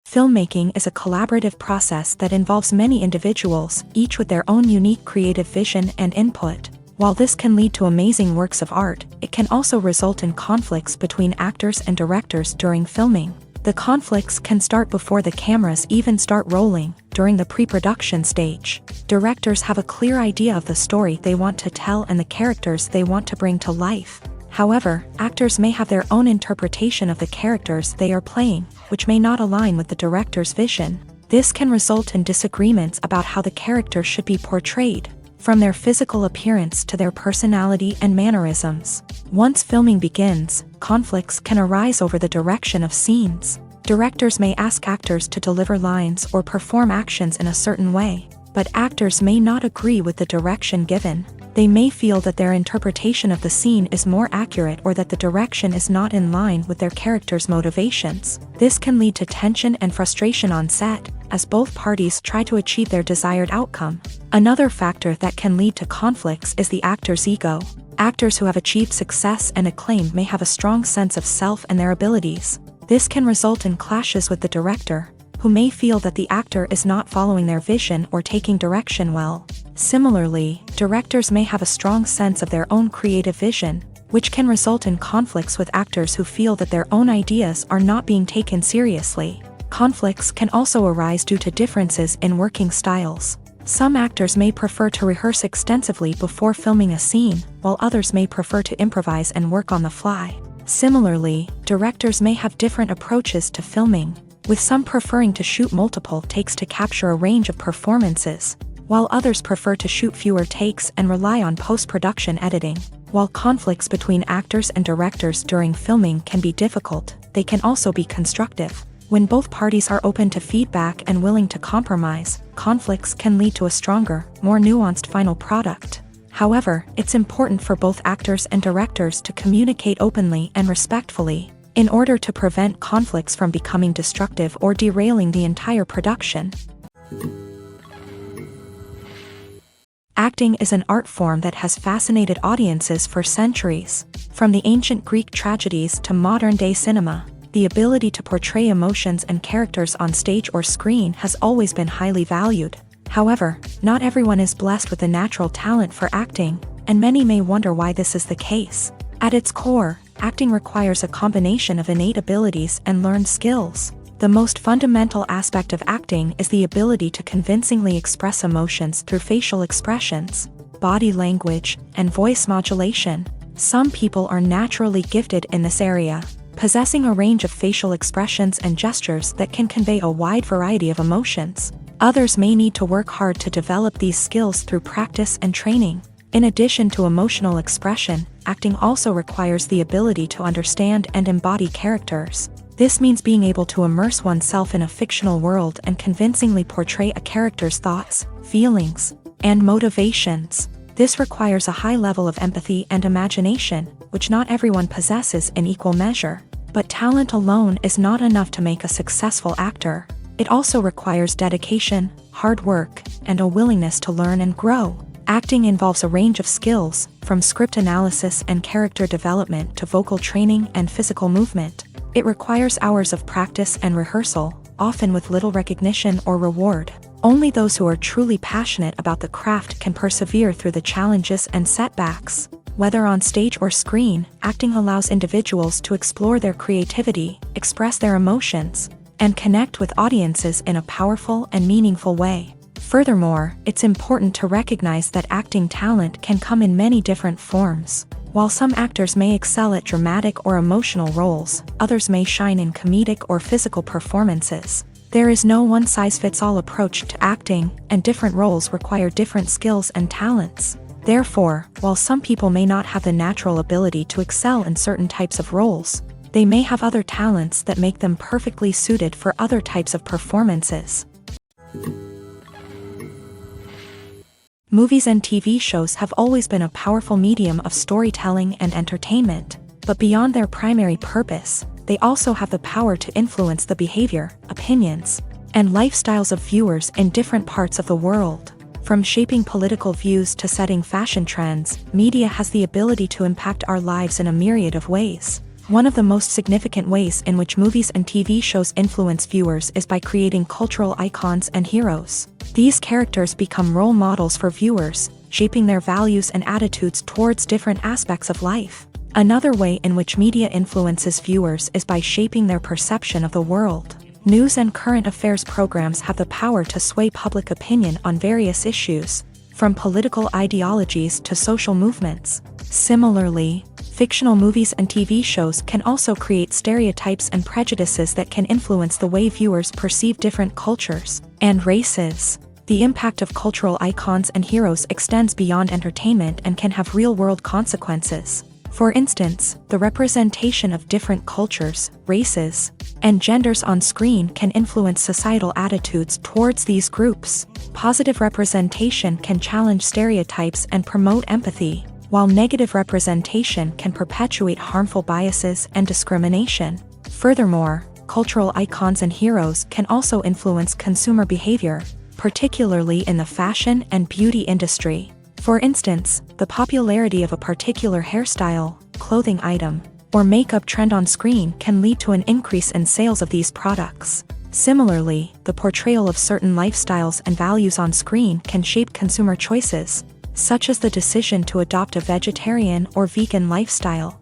Filmmaking is a collaborative process that involves many individuals, each with their own unique creative vision and input. While this can lead to amazing works of art, it can also result in conflicts between actors and directors during filming. The conflicts can start before the cameras even start rolling, during the pre-production stage. Directors have a clear idea of the story they want to tell and the characters they want to bring to life. However, actors may have their own interpretation of the characters they are playing, which may not align with the director's vision. This can result in disagreements about how the character should be portrayed, from their physical appearance to their personality and mannerisms. Once filming begins, conflicts can arise over the direction of scenes. Directors may ask actors to deliver lines or perform actions in a certain way, but actors may not agree with the direction given. They may feel that their interpretation of the scene is more accurate or that the direction is not in line with their character's motivations. This can lead to tension and frustration on set, as both parties try to achieve their desired outcome. Another factor that can lead to conflicts is the actor's ego. Actors who have achieved success and acclaim may have a strong sense of self and their abilities. This can result in clashes with the director, who may feel that the actor is not following their vision or taking direction well. Similarly, directors may have a strong sense of their own creative vision, which can result in conflicts with actors who feel that their own ideas are not being taken seriously. Conflicts can also arise due to differences in working styles. Some actors may prefer to rehearse extensively before filming a scene, while others may prefer to improvise and work on the fly. Similarly, directors may have different approaches to filming, with some preferring to shoot multiple takes to capture a range of performances, while others prefer to shoot fewer takes and rely on post-production editing. While conflicts between actors and directors during filming can be difficult, they can also be constructive. When both parties are open to feedback and willing to compromise, conflicts can lead to a stronger, more nuanced final product. However, it's important for both actors and directors to communicate openly and respectfully, in order to prevent conflicts from becoming destructive or derailing the entire production. Acting is an art form that has fascinated audiences for centuries. From the ancient Greek tragedies to modern-day cinema, the ability to portray emotions and characters on stage or screen has always been highly valued. However, not everyone is blessed with a natural talent for acting, and many may wonder why this is the case. At its core, acting requires a combination of innate abilities and learned skills. The most fundamental aspect of acting is the ability to convincingly express emotions through facial expressions, body language, and voice modulation. Some people are naturally gifted in this area, possessing a range of facial expressions and gestures that can convey a wide variety of emotions. Others may need to work hard to develop these skills through practice and training. In addition to emotional expression, acting also requires the ability to understand and embody characters. This means being able to immerse oneself in a fictional world and convincingly portray a character's thoughts, feelings, and motivations. This requires a high level of empathy and imagination, which not everyone possesses in equal measure. But talent alone is not enough to make a successful actor. It also requires dedication, hard work, and a willingness to learn and grow. Acting involves a range of skills, from script analysis and character development to vocal training and physical movement. It requires hours of practice and rehearsal, often with little recognition or reward. Only those who are truly passionate about the craft can persevere through the challenges and setbacks. Whether on stage or screen, acting allows individuals to explore their creativity, express their emotions, and connect with audiences in a powerful and meaningful way. Furthermore, it's important to recognize that acting talent can come in many different forms. While some actors may excel at dramatic or emotional roles, others may shine in comedic or physical performances. There is no one-size-fits-all approach to acting, and different roles require different skills and talents. Therefore, while some people may not have the natural ability to excel in certain types of roles, they may have other talents that make them perfectly suited for other types of performances. Movies and TV shows have always been a powerful medium of storytelling and entertainment, but beyond their primary purpose, they also have the power to influence the behavior, opinions, and lifestyles of viewers in different parts of the world. From shaping political views to setting fashion trends, media has the ability to impact our lives in a myriad of ways. One of the most significant ways in which movies and TV shows influence viewers is by creating cultural icons and heroes. These characters become role models for viewers, shaping their values and attitudes towards different aspects of life. Another way in which media influences viewers is by shaping their perception of the world. News and current affairs programs have the power to sway public opinion on various issues, from political ideologies to social movements. Similarly, fictional movies and TV shows can also create stereotypes and prejudices that can influence the way viewers perceive different cultures and races. The impact of cultural icons and heroes extends beyond entertainment and can have real-world consequences. For instance, the representation of different cultures, races, and genders on screen can influence societal attitudes towards these groups. Positive representation can challenge stereotypes and promote empathy, while negative representation can perpetuate harmful biases and discrimination. Furthermore, cultural icons and heroes can also influence consumer behavior, particularly in the fashion and beauty industry. For instance, the popularity of a particular hairstyle, clothing item, or makeup trend on screen can lead to an increase in sales of these products. Similarly, the portrayal of certain lifestyles and values on screen can shape consumer choices, such as the decision to adopt a vegetarian or vegan lifestyle.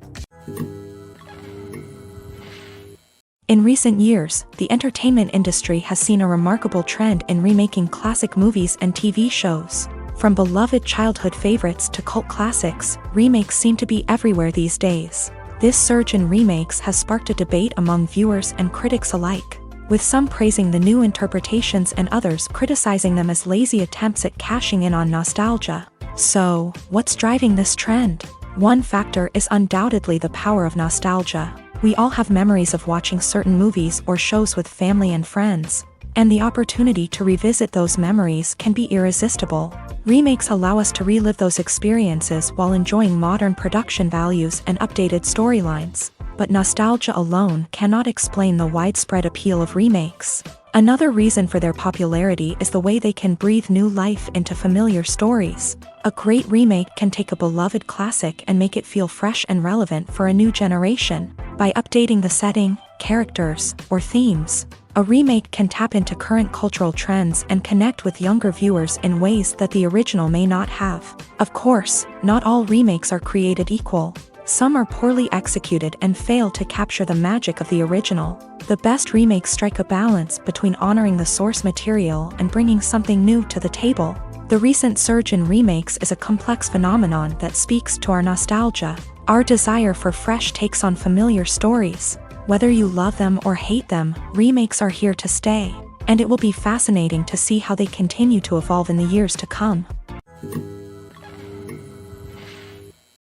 In recent years, the entertainment industry has seen a remarkable trend in remaking classic movies and TV shows. From beloved childhood favorites to cult classics, remakes seem to be everywhere these days. This surge in remakes has sparked a debate among viewers and critics alike, with some praising the new interpretations and others criticizing them as lazy attempts at cashing in on nostalgia. So, what's driving this trend? One factor is undoubtedly the power of nostalgia. We all have memories of watching certain movies or shows with family and friends, and the opportunity to revisit those memories can be irresistible. Remakes allow us to relive those experiences while enjoying modern production values and updated storylines. But nostalgia alone cannot explain the widespread appeal of remakes. Another reason for their popularity is the way they can breathe new life into familiar stories. A great remake can take a beloved classic and make it feel fresh and relevant for a new generation. By updating the setting, characters, or themes, a remake can tap into current cultural trends and connect with younger viewers in ways that the original may not have. Of course, not all remakes are created equal. Some are poorly executed and fail to capture the magic of the original. The best remakes strike a balance between honoring the source material and bringing something new to the table. The recent surge in remakes is a complex phenomenon that speaks to our nostalgia, our desire for fresh takes on familiar stories. Whether you love them or hate them, remakes are here to stay, and it will be fascinating to see how they continue to evolve in the years to come.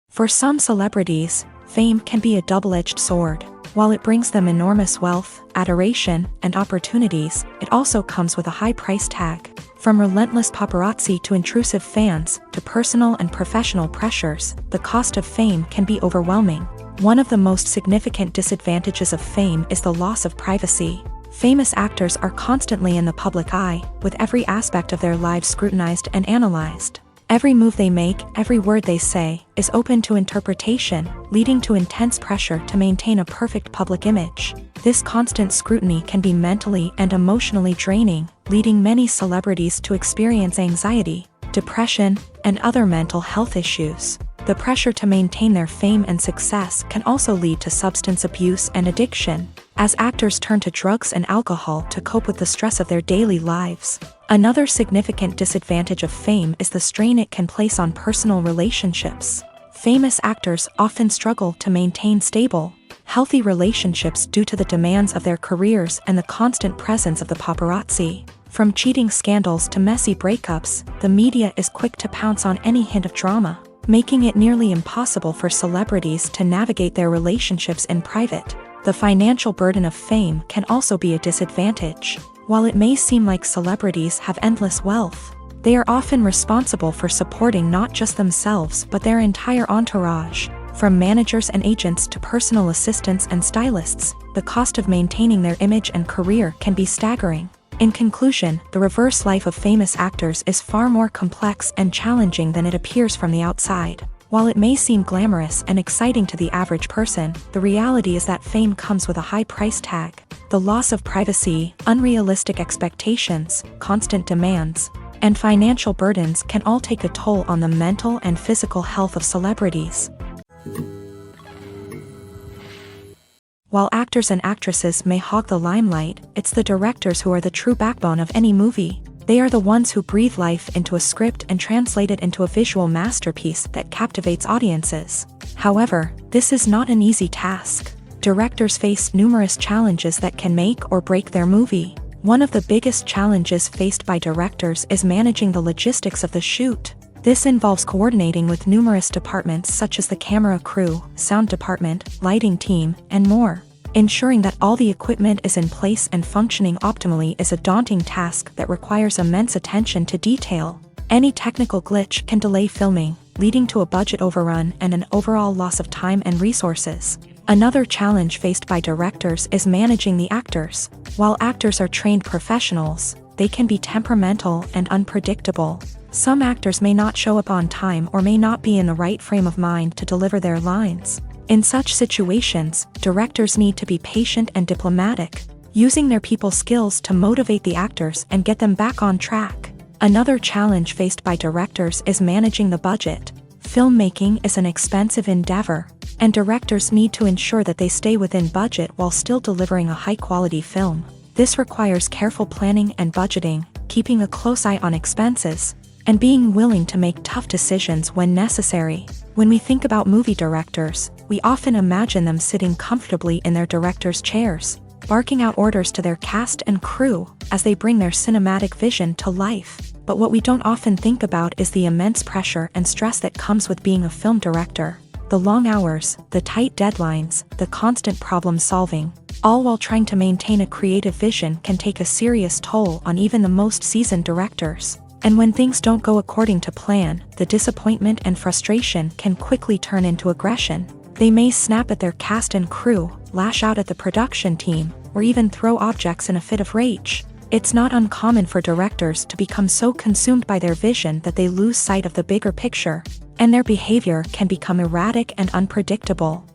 For some celebrities, fame can be a double-edged sword. While it brings them enormous wealth, adoration, and opportunities, it also comes with a high price tag. From relentless paparazzi to intrusive fans, to personal and professional pressures, the cost of fame can be overwhelming. One of the most significant disadvantages of fame is the loss of privacy. Famous actors are constantly in the public eye, with every aspect of their lives scrutinized and analyzed. Every move they make, every word they say, is open to interpretation, leading to intense pressure to maintain a perfect public image. This constant scrutiny can be mentally and emotionally draining, leading many celebrities to experience anxiety, depression, and other mental health issues. The pressure to maintain their fame and success can also lead to substance abuse and addiction, as actors turn to drugs and alcohol to cope with the stress of their daily lives. Another significant disadvantage of fame is the strain it can place on personal relationships. Famous actors often struggle to maintain stable, healthy relationships due to the demands of their careers and the constant presence of the paparazzi. From cheating scandals to messy breakups, the media is quick to pounce on any hint of drama, making it nearly impossible for celebrities to navigate their relationships in private. The financial burden of fame can also be a disadvantage. While it may seem like celebrities have endless wealth, they are often responsible for supporting not just themselves but their entire entourage. From managers and agents to personal assistants and stylists, the cost of maintaining their image and career can be staggering. In conclusion, the reverse life of famous actors is far more complex and challenging than it appears from the outside. While it may seem glamorous and exciting to the average person, the reality is that fame comes with a high price tag. The loss of privacy, unrealistic expectations, constant demands, and financial burdens can all take a toll on the mental and physical health of celebrities. While actors and actresses may hog the limelight, it's the directors who are the true backbone of any movie. They are the ones who breathe life into a script and translate it into a visual masterpiece that captivates audiences. However, this is not an easy task. Directors face numerous challenges that can make or break their movie. One of the biggest challenges faced by directors is managing the logistics of the shoot. This involves coordinating with numerous departments such as the camera crew, sound department, lighting team, and more. Ensuring that all the equipment is in place and functioning optimally is a daunting task that requires immense attention to detail. Any technical glitch can delay filming, leading to a budget overrun and an overall loss of time and resources. Another challenge faced by directors is managing the actors. While actors are trained professionals, they can be temperamental and unpredictable. Some actors may not show up on time or may not be in the right frame of mind to deliver their lines. In such situations, directors need to be patient and diplomatic, using their people skills to motivate the actors and get them back on track. Another challenge faced by directors is managing the budget. Filmmaking is an expensive endeavor, and directors need to ensure that they stay within budget while still delivering a high-quality film. This requires careful planning and budgeting, keeping a close eye on expenses, and being willing to make tough decisions when necessary. When we think about movie directors, we often imagine them sitting comfortably in their director's chairs, barking out orders to their cast and crew as they bring their cinematic vision to life. But what we don't often think about is the immense pressure and stress that comes with being a film director. The long hours, the tight deadlines, the constant problem solving, all while trying to maintain a creative vision can take a serious toll on even the most seasoned directors. And when things don't go according to plan, the disappointment and frustration can quickly turn into aggression. They may snap at their cast and crew, lash out at the production team, or even throw objects in a fit of rage. It's not uncommon for directors to become so consumed by their vision that they lose sight of the bigger picture, and their behavior can become erratic and unpredictable.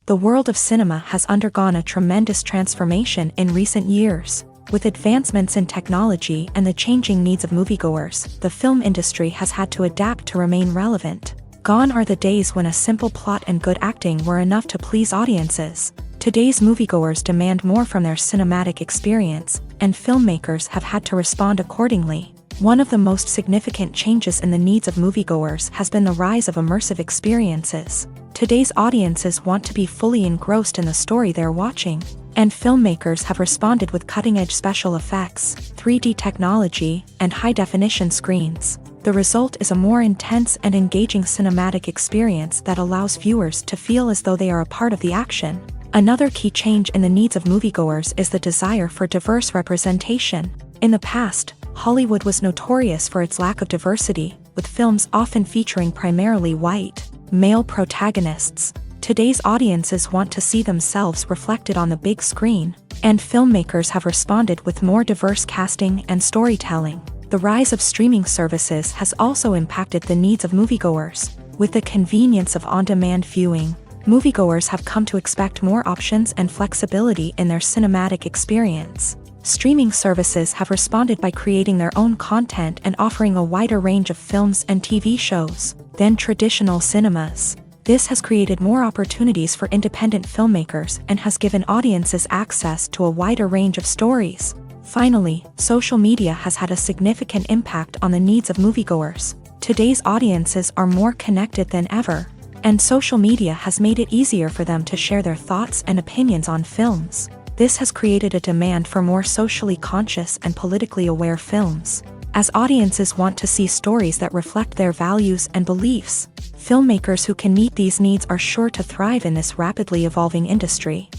The world of cinema has undergone a tremendous transformation in recent years. With advancements in technology and the changing needs of moviegoers, the film industry has had to adapt to remain relevant. Gone are the days when a simple plot and good acting were enough to please audiences. Today's moviegoers demand more from their cinematic experience, and filmmakers have had to respond accordingly. One of the most significant changes in the needs of moviegoers has been the rise of immersive experiences. Today's audiences want to be fully engrossed in the story they're watching, and filmmakers have responded with cutting-edge special effects, 3D technology, and high-definition screens. The result is a more intense and engaging cinematic experience that allows viewers to feel as though they are a part of the action. Another key change in the needs of moviegoers is the desire for diverse representation. In the past, Hollywood was notorious for its lack of diversity, with films often featuring primarily white, male protagonists. Today's audiences want to see themselves reflected on the big screen, and filmmakers have responded with more diverse casting and storytelling. The rise of streaming services has also impacted the needs of moviegoers. With the convenience of on-demand viewing, moviegoers have come to expect more options and flexibility in their cinematic experience. Streaming services have responded by creating their own content and offering a wider range of films and TV shows than traditional cinemas. This has created more opportunities for independent filmmakers and has given audiences access to a wider range of stories. Finally, social media has had a significant impact on the needs of moviegoers. Today's audiences are more connected than ever, and social media has made it easier for them to share their thoughts and opinions on films. This has created a demand for more socially conscious and politically aware films. As audiences want to see stories that reflect their values and beliefs, filmmakers who can meet these needs are sure to thrive in this rapidly evolving industry.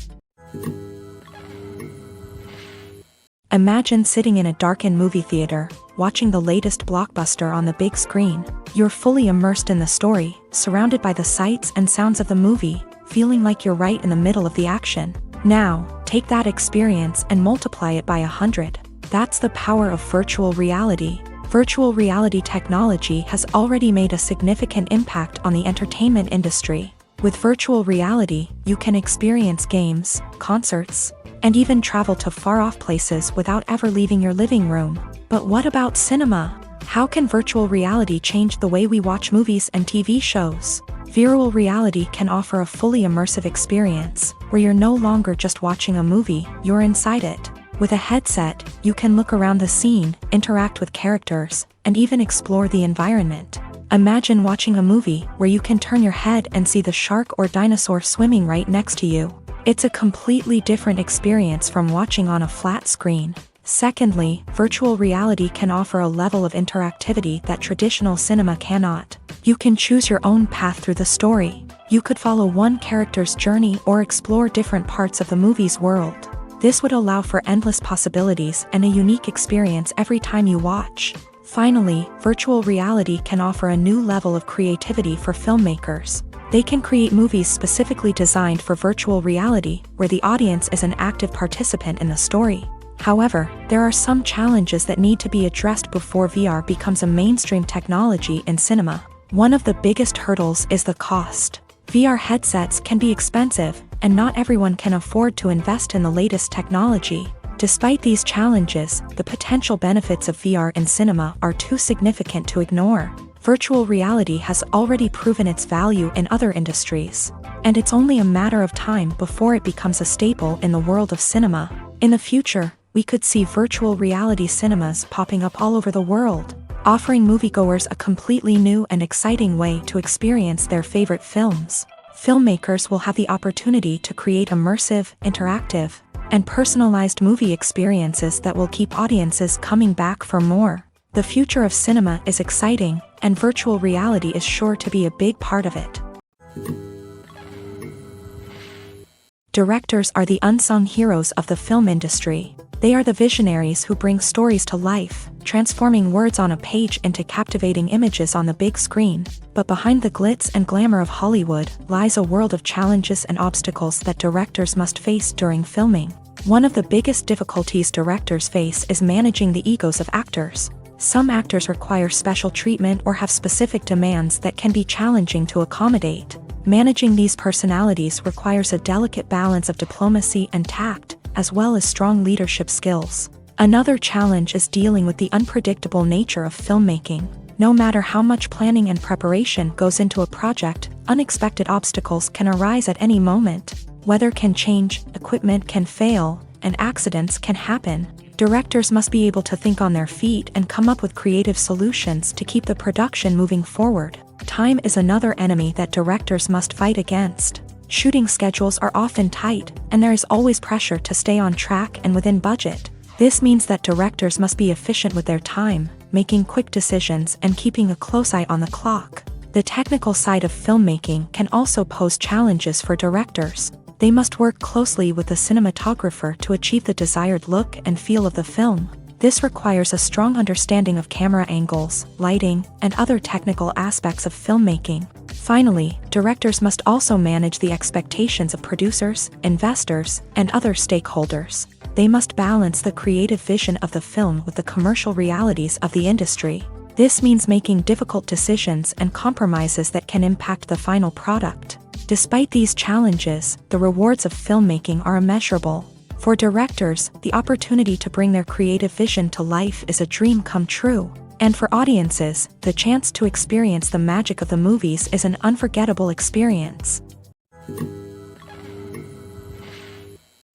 Imagine sitting in a darkened movie theater, watching the latest blockbuster on the big screen. You're fully immersed in the story, surrounded by the sights and sounds of the movie, feeling like you're right in the middle of the action. Now, take that experience and multiply it by 100. That's the power of virtual reality. Virtual reality technology has already made a significant impact on the entertainment industry. With virtual reality, you can experience games, concerts, and even travel to far-off places without ever leaving your living room. But what about cinema? How can virtual reality change the way we watch movies and TV shows? Virtual reality can offer a fully immersive experience, where you're no longer just watching a movie, you're inside it. With a headset, you can look around the scene, interact with characters, and even explore the environment. Imagine watching a movie where you can turn your head and see the shark or dinosaur swimming right next to you. It's a completely different experience from watching on a flat screen. Secondly, virtual reality can offer a level of interactivity that traditional cinema cannot. You can choose your own path through the story. You could follow one character's journey or explore different parts of the movie's world. This would allow for endless possibilities and a unique experience every time you watch. Finally, virtual reality can offer a new level of creativity for filmmakers. They can create movies specifically designed for virtual reality, where the audience is an active participant in the story. However, there are some challenges that need to be addressed before VR becomes a mainstream technology in cinema. One of the biggest hurdles is the cost. VR headsets can be expensive, and not everyone can afford to invest in the latest technology. Despite these challenges, the potential benefits of VR in cinema are too significant to ignore. Virtual reality has already proven its value in other industries, and it's only a matter of time before it becomes a staple in the world of cinema. In the future, we could see virtual reality cinemas popping up all over the world, offering moviegoers a completely new and exciting way to experience their favorite films. Filmmakers will have the opportunity to create immersive, interactive, and personalized movie experiences that will keep audiences coming back for more. The future of cinema is exciting, and virtual reality is sure to be a big part of it. Directors are the unsung heroes of the film industry. They are the visionaries who bring stories to life, transforming words on a page into captivating images on the big screen. But behind the glitz and glamour of Hollywood lies a world of challenges and obstacles that directors must face during filming. One of the biggest difficulties directors face is managing the egos of actors. Some actors require special treatment or have specific demands that can be challenging to accommodate. Managing these personalities requires a delicate balance of diplomacy and tact, as well as strong leadership skills. Another challenge is dealing with the unpredictable nature of filmmaking. No matter how much planning and preparation goes into a project, unexpected obstacles can arise at any moment. Weather can change, equipment can fail, and accidents can happen. Directors must be able to think on their feet and come up with creative solutions to keep the production moving forward. Time is another enemy that directors must fight against. Shooting schedules are often tight, and there is always pressure to stay on track and within budget. This means that directors must be efficient with their time, making quick decisions and keeping a close eye on the clock. The technical side of filmmaking can also pose challenges for directors. They must work closely with the cinematographer to achieve the desired look and feel of the film. This requires a strong understanding of camera angles, lighting, and other technical aspects of filmmaking. Finally, directors must also manage the expectations of producers, investors, and other stakeholders. They must balance the creative vision of the film with the commercial realities of the industry. This means making difficult decisions and compromises that can impact the final product. Despite these challenges, the rewards of filmmaking are immeasurable. For directors, the opportunity to bring their creative vision to life is a dream come true. And for audiences, the chance to experience the magic of the movies is an unforgettable experience.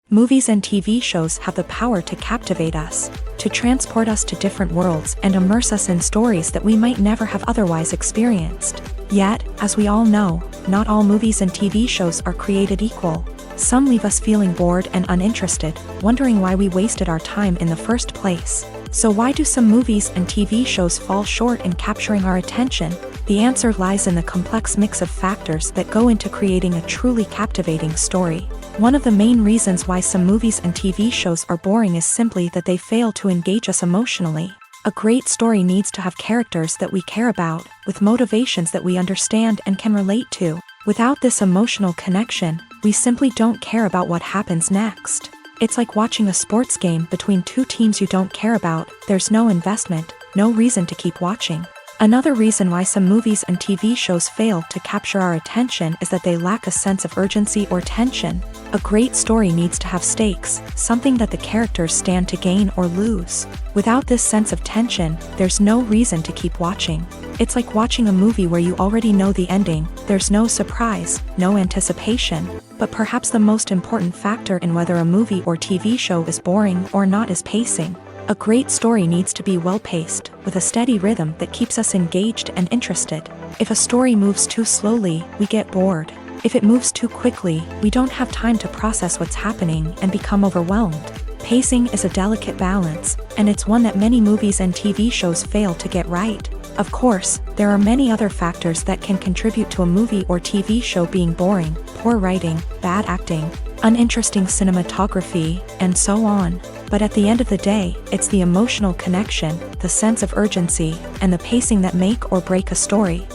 Movies and TV shows have the power to captivate us, to transport us to different worlds and immerse us in stories that we might never have otherwise experienced. Yet, as we all know, not all movies and TV shows are created equal. Some leave us feeling bored and uninterested, wondering why we wasted our time in the first place. So why do some movies and TV shows fall short in capturing our attention? The answer lies in the complex mix of factors that go into creating a truly captivating story. One of the main reasons why some movies and TV shows are boring is simply that they fail to engage us emotionally. A great story needs to have characters that we care about, with motivations that we understand and can relate to. Without this emotional connection, we simply don't care about what happens next. It's like watching a sports game between two teams you don't care about. There's no investment, no reason to keep watching. Another reason why some movies and TV shows fail to capture our attention is that they lack a sense of urgency or tension. A great story needs to have stakes, something that the characters stand to gain or lose. Without this sense of tension, there's no reason to keep watching. It's like watching a movie where you already know the ending. There's no surprise, no anticipation. But perhaps the most important factor in whether a movie or TV show is boring or not is pacing. A great story needs to be well-paced, with a steady rhythm that keeps us engaged and interested. If a story moves too slowly, we get bored. If it moves too quickly, we don't have time to process what's happening and become overwhelmed. Pacing is a delicate balance, and it's one that many movies and TV shows fail to get right. Of course, there are many other factors that can contribute to a movie or TV show being boring: poor writing, bad acting, uninteresting cinematography, and so on. But at the end of the day, it's the emotional connection, the sense of urgency, and the pacing that make or break a story.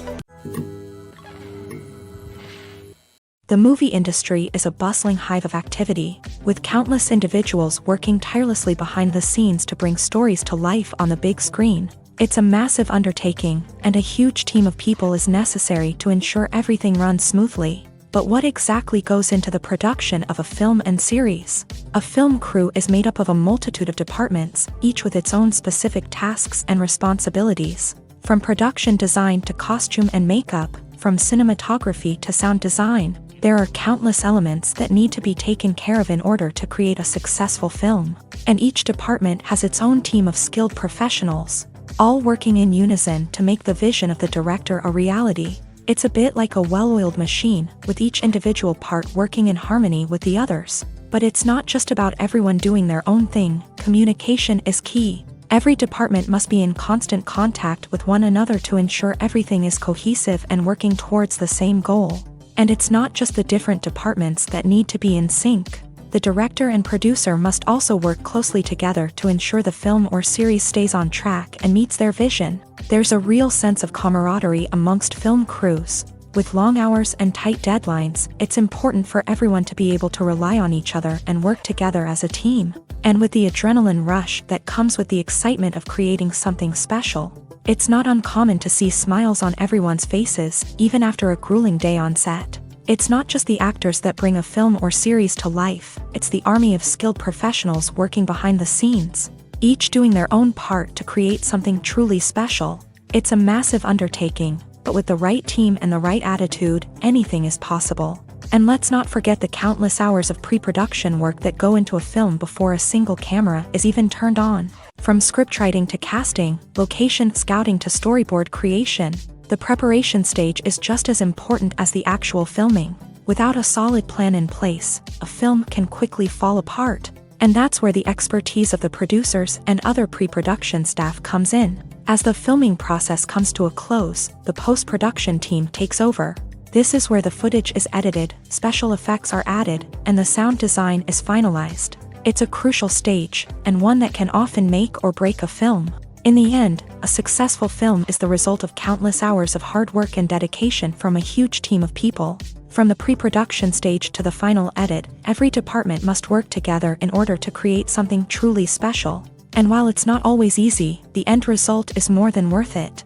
The movie industry is a bustling hive of activity, with countless individuals working tirelessly behind the scenes to bring stories to life on the big screen. It's a massive undertaking, and a huge team of people is necessary to ensure everything runs smoothly. But what exactly goes into the production of a film and series? A film crew is made up of a multitude of departments, each with its own specific tasks and responsibilities. From production design to costume and makeup, from cinematography to sound design, there are countless elements that need to be taken care of in order to create a successful film. And each department has its own team of skilled professionals, all working in unison to make the vision of the director a reality. It's a bit like a well-oiled machine, with each individual part working in harmony with the others. But it's not just about everyone doing their own thing. Communication is key. Every department must be in constant contact with one another to ensure everything is cohesive and working towards the same goal. And it's not just the different departments that need to be in sync. the director and producer must also work closely together to ensure the film or series stays on track and meets their vision. There's a real sense of camaraderie amongst film crews. With long hours and tight deadlines, it's important for everyone to be able to rely on each other and work together as a team. And with the adrenaline rush that comes with the excitement of creating something special, it's not uncommon to see smiles on everyone's faces, even after a grueling day on set. It's not just the actors that bring a film or series to life, it's the army of skilled professionals working behind the scenes, each doing their own part to create something truly special. It's a massive undertaking, but with the right team and the right attitude, anything is possible. And let's not forget the countless hours of pre-production work that go into a film before a single camera is even turned on. From scriptwriting to casting, location scouting to storyboard creation, the preparation stage is just as important as the actual filming. Without a solid plan in place, a film can quickly fall apart. And that's where the expertise of the producers and other pre-production staff comes in. As the filming process comes to a close, the post-production team takes over. This is where the footage is edited, special effects are added, and the sound design is finalized. It's a crucial stage, and one that can often make or break a film. In the end, a successful film is the result of countless hours of hard work and dedication from a huge team of people. From the pre-production stage to the final edit, every department must work together in order to create something truly special. And while it's not always easy, the end result is more than worth it.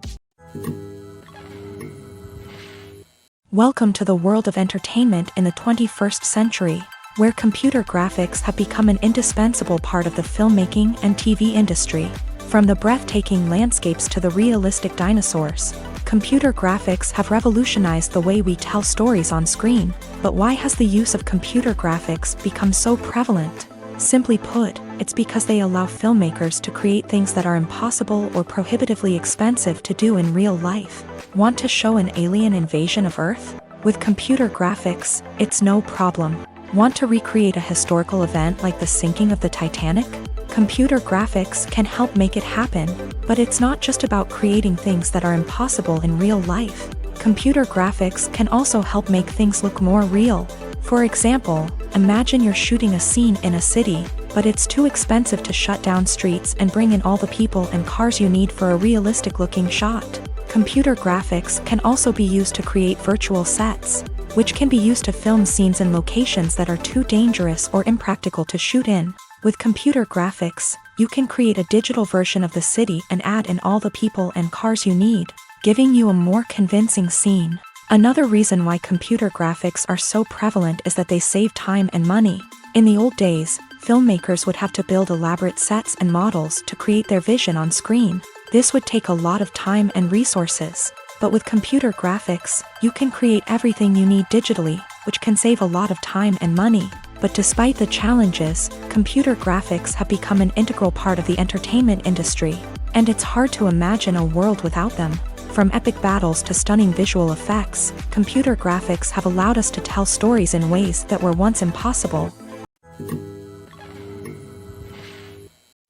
Welcome to the world of entertainment in the 21st century, where computer graphics have become an indispensable part of the filmmaking and TV industry. From the breathtaking landscapes to the realistic dinosaurs, computer graphics have revolutionized the way we tell stories on screen. But why has the use of computer graphics become so prevalent? Simply put, it's because they allow filmmakers to create things that are impossible or prohibitively expensive to do in real life. Want to show an alien invasion of Earth? With computer graphics, it's no problem. Want to recreate a historical event like the sinking of the Titanic? Computer graphics can help make it happen. But it's not just about creating things that are impossible in real life. Computer graphics can also help make things look more real. For example, imagine you're shooting a scene in a city, but it's too expensive to shut down streets and bring in all the people and cars you need for a realistic-looking shot. Computer graphics can also be used to create virtual sets, which can be used to film scenes in locations that are too dangerous or impractical to shoot in. With computer graphics, you can create a digital version of the city and add in all the people and cars you need, giving you a more convincing scene. Another reason why computer graphics are so prevalent is that they save time and money. In the old days, filmmakers would have to build elaborate sets and models to create their vision on screen. This would take a lot of time and resources. But with computer graphics, you can create everything you need digitally, which can save a lot of time and money. But despite the challenges, computer graphics have become an integral part of the entertainment industry, and it's hard to imagine a world without them. From epic battles to stunning visual effects, computer graphics have allowed us to tell stories in ways that were once impossible.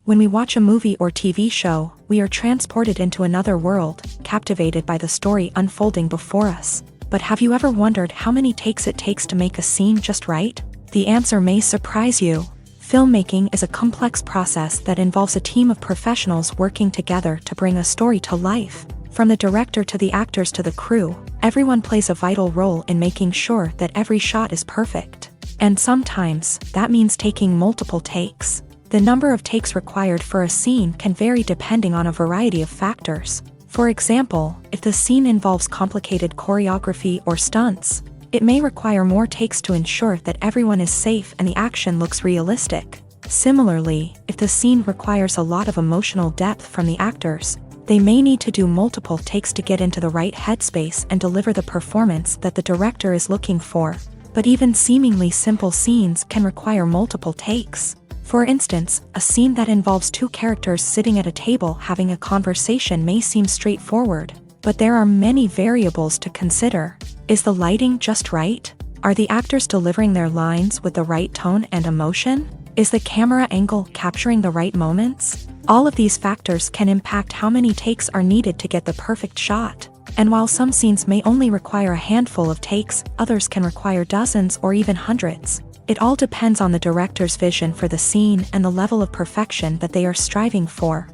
When we watch a movie or TV show, we are transported into another world, captivated by the story unfolding before us. But have you ever wondered how many takes it takes to make a scene just right? The answer may surprise you. Filmmaking is a complex process that involves a team of professionals working together to bring a story to life. From the director to the actors to the crew, everyone plays a vital role in making sure that every shot is perfect. And sometimes, that means taking multiple takes. The number of takes required for a scene can vary depending on a variety of factors. For example, if the scene involves complicated choreography or stunts, it may require more takes to ensure that everyone is safe and the action looks realistic. Similarly, if the scene requires a lot of emotional depth from the actors, they may need to do multiple takes to get into the right headspace and deliver the performance that the director is looking for. But even seemingly simple scenes can require multiple takes. For instance, a scene that involves two characters sitting at a table having a conversation may seem straightforward, but there are many variables to consider. Is the lighting just right? Are the actors delivering their lines with the right tone and emotion? Is the camera angle capturing the right moments? All of these factors can impact how many takes are needed to get the perfect shot. And while some scenes may only require a handful of takes, others can require dozens or even hundreds. It all depends on the director's vision for the scene and the level of perfection that they are striving for.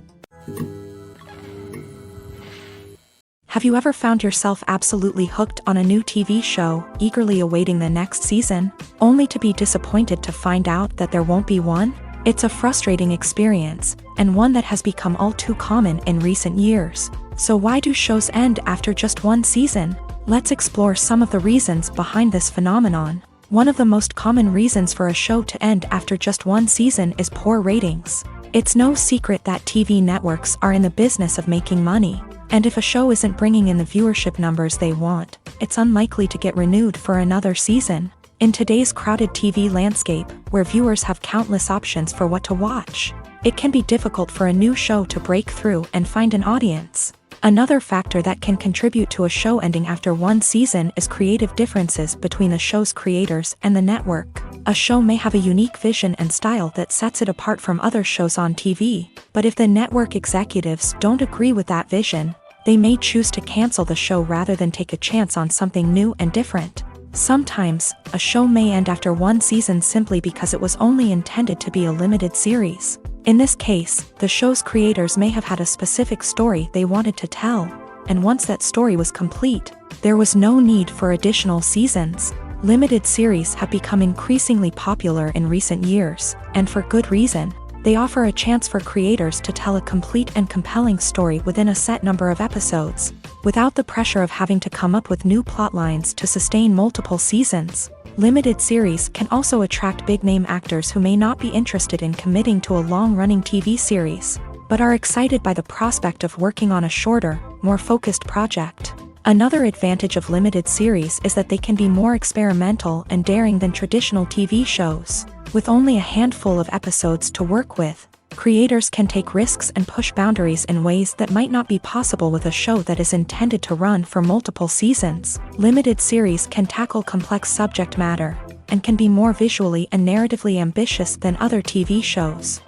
Have you ever found yourself absolutely hooked on a new TV show, eagerly awaiting the next season, only to be disappointed to find out that there won't be one? It's a frustrating experience, and one that has become all too common in recent years. So why do shows end after just one season? Let's explore some of the reasons behind this phenomenon. One of the most common reasons for a show to end after just one season is poor ratings. It's no secret that TV networks are in the business of making money. And if a show isn't bringing in the viewership numbers they want, it's unlikely to get renewed for another season. In today's crowded TV landscape, where viewers have countless options for what to watch, it can be difficult for a new show to break through and find an audience. Another factor that can contribute to a show ending after one season is creative differences between the show's creators and the network. A show may have a unique vision and style that sets it apart from other shows on TV, but if the network executives don't agree with that vision, they may choose to cancel the show rather than take a chance on something new and different. Sometimes, a show may end after one season simply because it was only intended to be a limited series. In this case, the show's creators may have had a specific story they wanted to tell, and once that story was complete, there was no need for additional seasons. Limited series have become increasingly popular in recent years, and for good reason. They offer a chance for creators to tell a complete and compelling story within a set number of episodes, without the pressure of having to come up with new plotlines to sustain multiple seasons. Limited series can also attract big-name actors who may not be interested in committing to a long-running TV series, but are excited by the prospect of working on a shorter, more focused project. Another advantage of limited series is that they can be more experimental and daring than traditional TV shows. With only a handful of episodes to work with, creators can take risks and push boundaries in ways that might not be possible with a show that is intended to run for multiple seasons. Limited series can tackle complex subject matter, and can be more visually and narratively ambitious than other TV shows.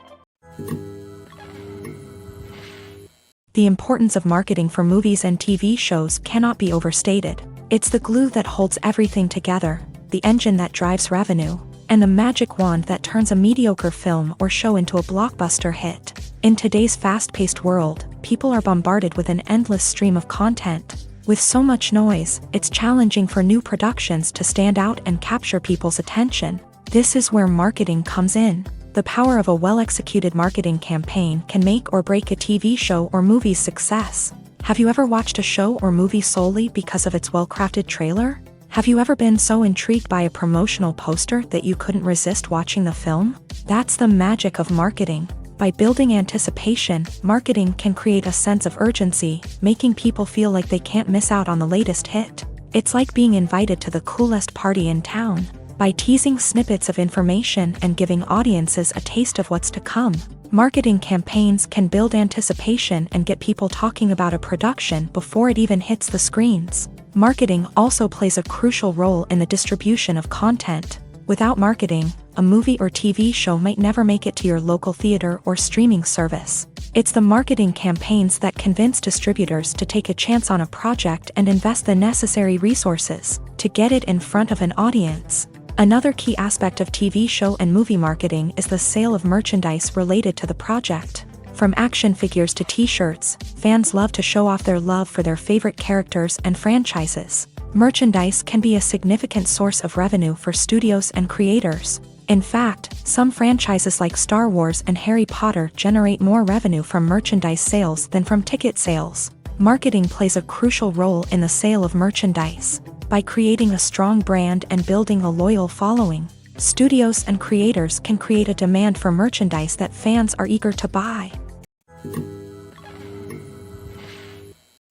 The importance of marketing for movies and TV shows cannot be overstated. It's the glue that holds everything together, the engine that drives revenue, and the magic wand that turns a mediocre film or show into a blockbuster hit. In today's fast-paced world, people are bombarded with an endless stream of content. With so much noise, it's challenging for new productions to stand out and capture people's attention. This is where marketing comes in. The power of a well-executed marketing campaign can make or break a TV show or movie's success. Have you ever watched a show or movie solely because of its well-crafted trailer? Have you ever been so intrigued by a promotional poster that you couldn't resist watching the film? That's the magic of marketing. By building anticipation, marketing can create a sense of urgency, making people feel like they can't miss out on the latest hit. It's like being invited to the coolest party in town. By teasing snippets of information and giving audiences a taste of what's to come, marketing campaigns can build anticipation and get people talking about a production before it even hits the screens. Marketing also plays a crucial role in the distribution of content. Without marketing, a movie or TV show might never make it to your local theater or streaming service. It's the marketing campaigns that convince distributors to take a chance on a project and invest the necessary resources to get it in front of an audience. Another key aspect of TV show and movie marketing is the sale of merchandise related to the project. From action figures to t-shirts, fans love to show off their love for their favorite characters and franchises. Merchandise can be a significant source of revenue for studios and creators. In fact, some franchises like Star Wars and Harry Potter generate more revenue from merchandise sales than from ticket sales. Marketing plays a crucial role in the sale of merchandise. By creating a strong brand and building a loyal following, studios and creators can create a demand for merchandise that fans are eager to buy.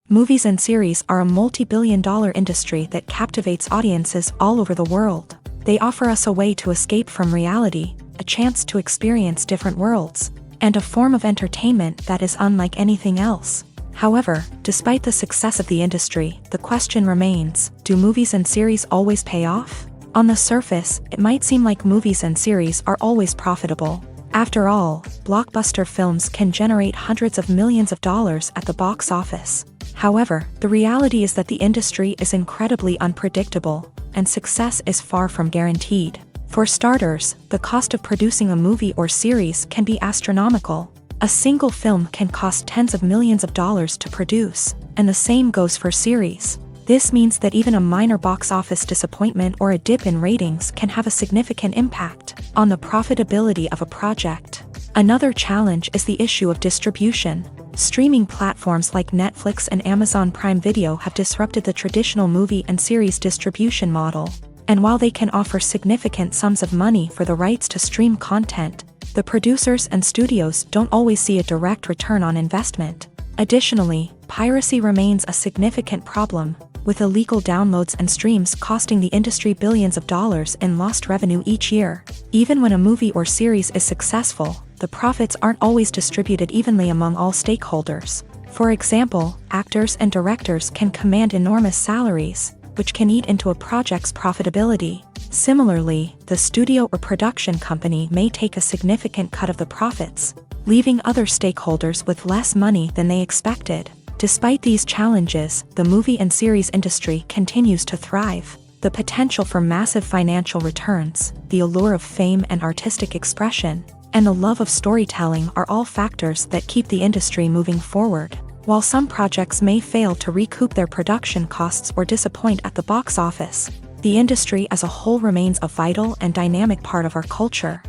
Movies and series are a multi-billion-dollar industry that captivates audiences all over the world. They offer us a way to escape from reality, a chance to experience different worlds, and a form of entertainment that is unlike anything else. However, despite the success of the industry, the question remains, do movies and series always pay off? On the surface, it might seem like movies and series are always profitable. After all, blockbuster films can generate hundreds of millions of dollars at the box office. However, the reality is that the industry is incredibly unpredictable, and success is far from guaranteed. For starters, the cost of producing a movie or series can be astronomical. A single film can cost tens of millions of dollars to produce, and the same goes for series. This means that even a minor box office disappointment or a dip in ratings can have a significant impact on the profitability of a project. Another challenge is the issue of distribution. Streaming platforms like Netflix and Amazon Prime Video have disrupted the traditional movie and series distribution model. And while they can offer significant sums of money for the rights to stream content, the producers and studios don't always see a direct return on investment. Additionally, piracy remains a significant problem, with illegal downloads and streams costing the industry billions of dollars in lost revenue each year. Even when a movie or series is successful, the profits aren't always distributed evenly among all stakeholders. For example, actors and directors can command enormous salaries, which can eat into a project's profitability. Similarly, the studio or production company may take a significant cut of the profits, leaving other stakeholders with less money than they expected. Despite these challenges, the movie and series industry continues to thrive. The potential for massive financial returns, the allure of fame and artistic expression, and the love of storytelling are all factors that keep the industry moving forward. While some projects may fail to recoup their production costs or disappoint at the box office, the industry as a whole remains a vital and dynamic part of our culture.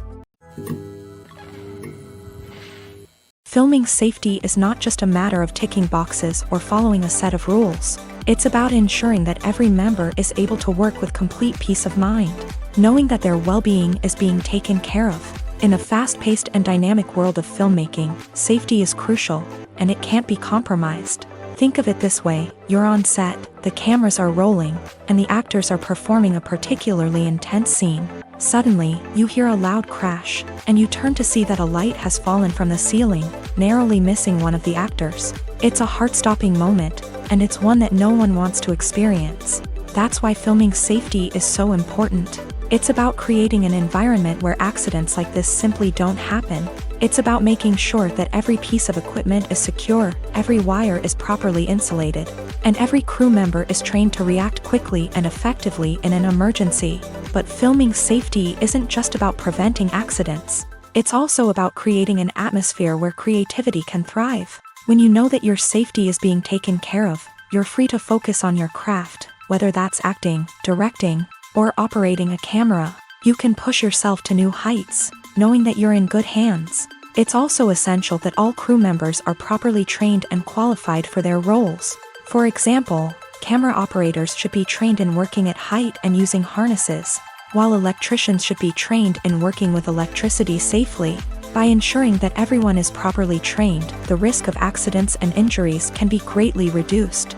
Filming safety is not just a matter of ticking boxes or following a set of rules. It's about ensuring that every member is able to work with complete peace of mind, knowing that their well-being is being taken care of. In a fast-paced and dynamic world of filmmaking, safety is crucial, and it can't be compromised. Think of it this way: you're on set, the cameras are rolling, and the actors are performing a particularly intense scene. Suddenly, you hear a loud crash, and you turn to see that a light has fallen from the ceiling, narrowly missing one of the actors. It's a heart-stopping moment, and it's one that no one wants to experience. That's why filming safety is so important. It's about creating an environment where accidents like this simply don't happen. It's about making sure that every piece of equipment is secure, every wire is properly insulated, and every crew member is trained to react quickly and effectively in an emergency. But filming safety isn't just about preventing accidents. It's also about creating an atmosphere where creativity can thrive. When you know that your safety is being taken care of, you're free to focus on your craft, whether that's acting, directing, or operating a camera. You can push yourself to new heights, knowing that you're in good hands. It's also essential that all crew members are properly trained and qualified for their roles. For example, camera operators should be trained in working at height and using harnesses, while electricians should be trained in working with electricity safely. By ensuring that everyone is properly trained, the risk of accidents and injuries can be greatly reduced.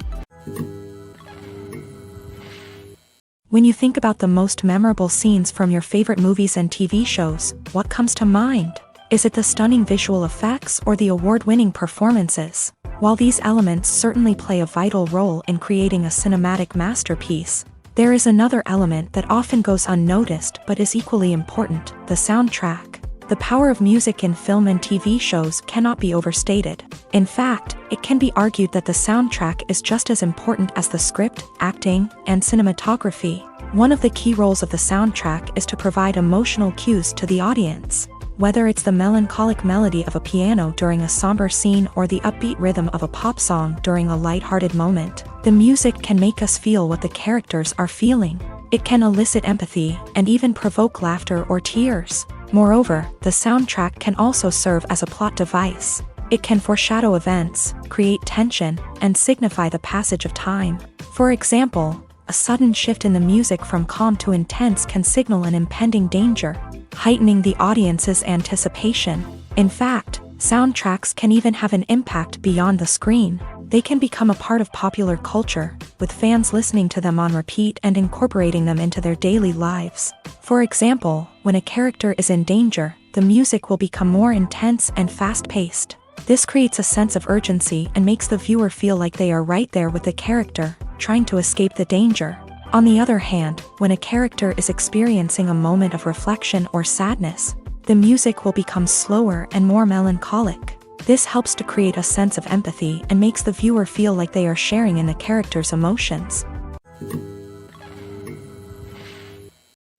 When you think about the most memorable scenes from your favorite movies and TV shows, what comes to mind? Is it the stunning visual effects or the award-winning performances? While these elements certainly play a vital role in creating a cinematic masterpiece, there is another element that often goes unnoticed but is equally important: the soundtrack. The power of music in film and TV shows cannot be overstated. In fact, it can be argued that the soundtrack is just as important as the script, acting, and cinematography. One of the key roles of the soundtrack is to provide emotional cues to the audience. Whether it's the melancholic melody of a piano during a somber scene or the upbeat rhythm of a pop song during a lighthearted moment, the music can make us feel what the characters are feeling. It can elicit empathy and even provoke laughter or tears. Moreover, the soundtrack can also serve as a plot device. It can foreshadow events, create tension, and signify the passage of time. For example, a sudden shift in the music from calm to intense can signal an impending danger, heightening the audience's anticipation. In fact, soundtracks can even have an impact beyond the screen. They can become a part of popular culture, with fans listening to them on repeat and incorporating them into their daily lives. For example, when a character is in danger, the music will become more intense and fast-paced. This creates a sense of urgency and makes the viewer feel like they are right there with the character, trying to escape the danger. On the other hand, when a character is experiencing a moment of reflection or sadness, the music will become slower and more melancholic. This helps to create a sense of empathy and makes the viewer feel like they are sharing in the character's emotions.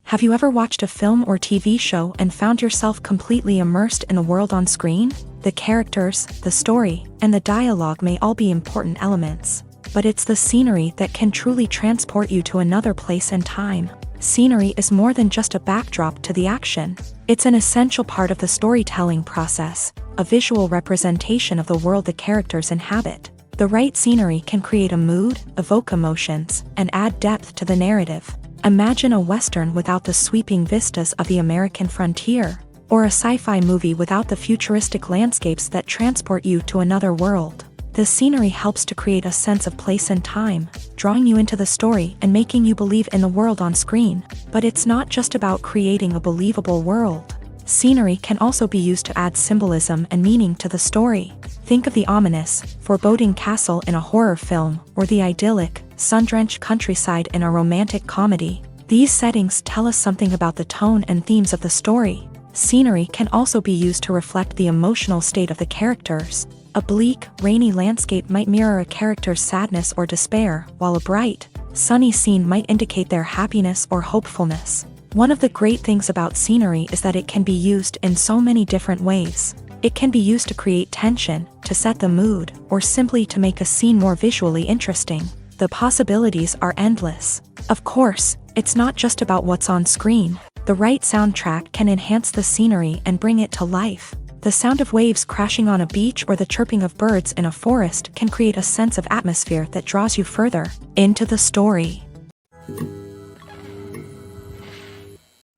Have you ever watched a film or TV show and found yourself completely immersed in the world on screen? The characters, the story, and the dialogue may all be important elements, but it's the scenery that can truly transport you to another place and time. Scenery is more than just a backdrop to the action. It's an essential part of the storytelling process, a visual representation of the world the characters inhabit. The right scenery can create a mood, evoke emotions, and add depth to the narrative. Imagine a Western without the sweeping vistas of the American frontier, or a sci-fi movie without the futuristic landscapes that transport you to another world. The scenery helps to create a sense of place and time, drawing you into the story and making you believe in the world on screen. But it's not just about creating a believable world. Scenery can also be used to add symbolism and meaning to the story. Think of the ominous, foreboding castle in a horror film, or the idyllic, sun-drenched countryside in a romantic comedy. These settings tell us something about the tone and themes of the story. Scenery can also be used to reflect the emotional state of the characters. A bleak, rainy landscape might mirror a character's sadness or despair, while a bright, sunny scene might indicate their happiness or hopefulness. One of the great things about scenery is that it can be used in so many different ways. It can be used to create tension, to set the mood, or simply to make a scene more visually interesting. The possibilities are endless. Of course, it's not just about what's on screen. The right soundtrack can enhance the scenery and bring it to life. The sound of waves crashing on a beach or the chirping of birds in a forest can create a sense of atmosphere that draws you further into the story.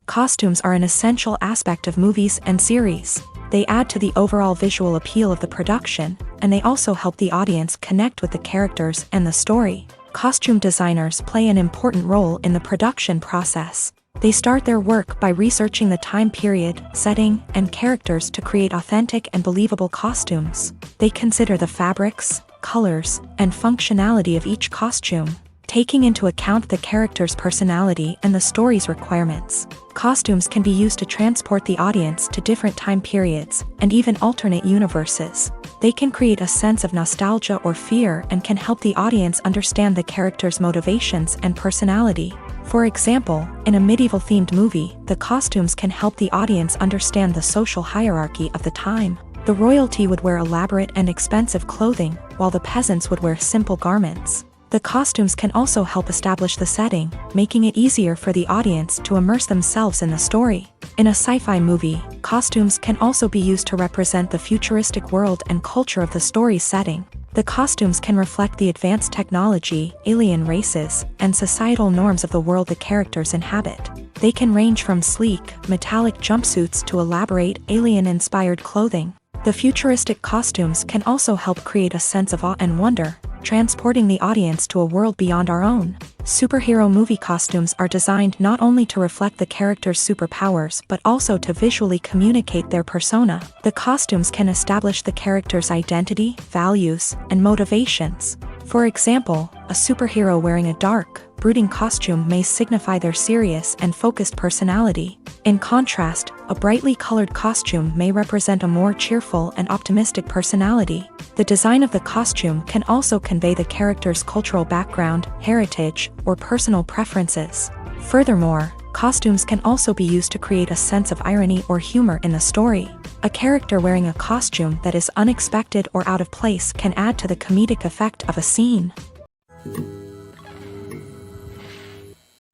Costumes are an essential aspect of movies and series. They add to the overall visual appeal of the production, and they also help the audience connect with the characters and the story. Costume designers play an important role in the production process. They start their work by researching the time period, setting, and characters to create authentic and believable costumes. They consider the fabrics, colors, and functionality of each costume, taking into account the character's personality and the story's requirements. Costumes can be used to transport the audience to different time periods, and even alternate universes. They can create a sense of nostalgia or fear and can help the audience understand the character's motivations and personality. For example, in a medieval-themed movie, the costumes can help the audience understand the social hierarchy of the time. The royalty would wear elaborate and expensive clothing, while the peasants would wear simple garments. The costumes can also help establish the setting, making it easier for the audience to immerse themselves in the story. In a sci-fi movie, costumes can also be used to represent the futuristic world and culture of the story's setting. The costumes can reflect the advanced technology, alien races, and societal norms of the world the characters inhabit. They can range from sleek, metallic jumpsuits to elaborate, alien-inspired clothing. The futuristic costumes can also help create a sense of awe and wonder, transporting the audience to a world beyond our own. Superhero movie costumes are designed not only to reflect the character's superpowers but also to visually communicate their persona. The costumes can establish the character's identity, values, and motivations. For example, a superhero wearing a dark, brooding costume may signify their serious and focused personality. In contrast, a brightly colored costume may represent a more cheerful and optimistic personality. The design of the costume can also convey the character's cultural background, heritage, or personal preferences. Furthermore, costumes can also be used to create a sense of irony or humor in the story. A character wearing a costume that is unexpected or out of place can add to the comedic effect of a scene.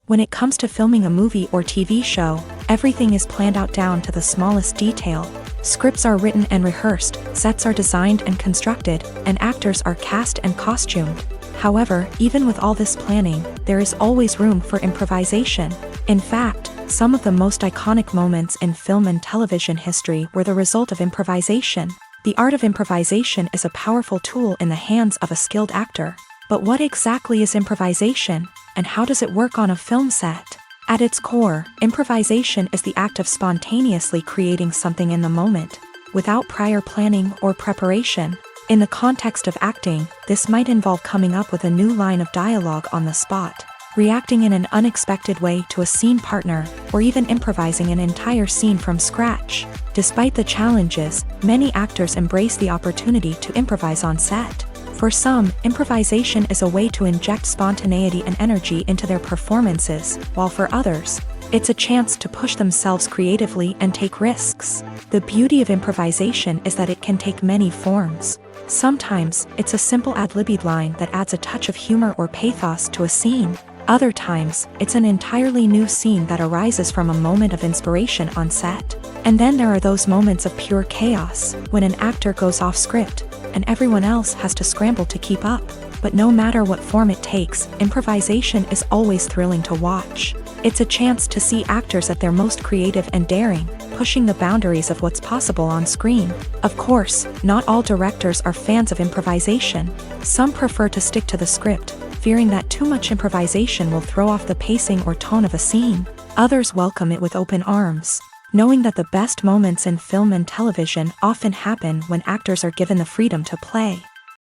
When it comes to filming a movie or TV show, everything is planned out down to the smallest detail. Scripts are written and rehearsed, sets are designed and constructed, and actors are cast and costumed. However, even with all this planning, there is always room for improvisation. In fact, some of the most iconic moments in film and television history were the result of improvisation. The art of improvisation is a powerful tool in the hands of a skilled actor. But what exactly is improvisation, and how does it work on a film set? At its core, improvisation is the act of spontaneously creating something in the moment, without prior planning or preparation. In the context of acting, this might involve coming up with a new line of dialogue on the spot, reacting in an unexpected way to a scene partner, or even improvising an entire scene from scratch. Despite the challenges, many actors embrace the opportunity to improvise on set. For some, improvisation is a way to inject spontaneity and energy into their performances, while for others, It's a chance to push themselves creatively and take risks. The beauty of improvisation is that it can take many forms. Sometimes, it's a simple ad-libbed line that adds a touch of humor or pathos to a scene. Other times, it's an entirely new scene that arises from a moment of inspiration on set. And then there are those moments of pure chaos, when an actor goes off script, and everyone else has to scramble to keep up. But no matter what form it takes, improvisation is always thrilling to watch. It's a chance to see actors at their most creative and daring, pushing the boundaries of what's possible on screen. Of course, not all directors are fans of improvisation. Some prefer to stick to the script, fearing that too much improvisation will throw off the pacing or tone of a scene. Others welcome it with open arms, knowing that the best moments in film and television often happen when actors are given the freedom to play.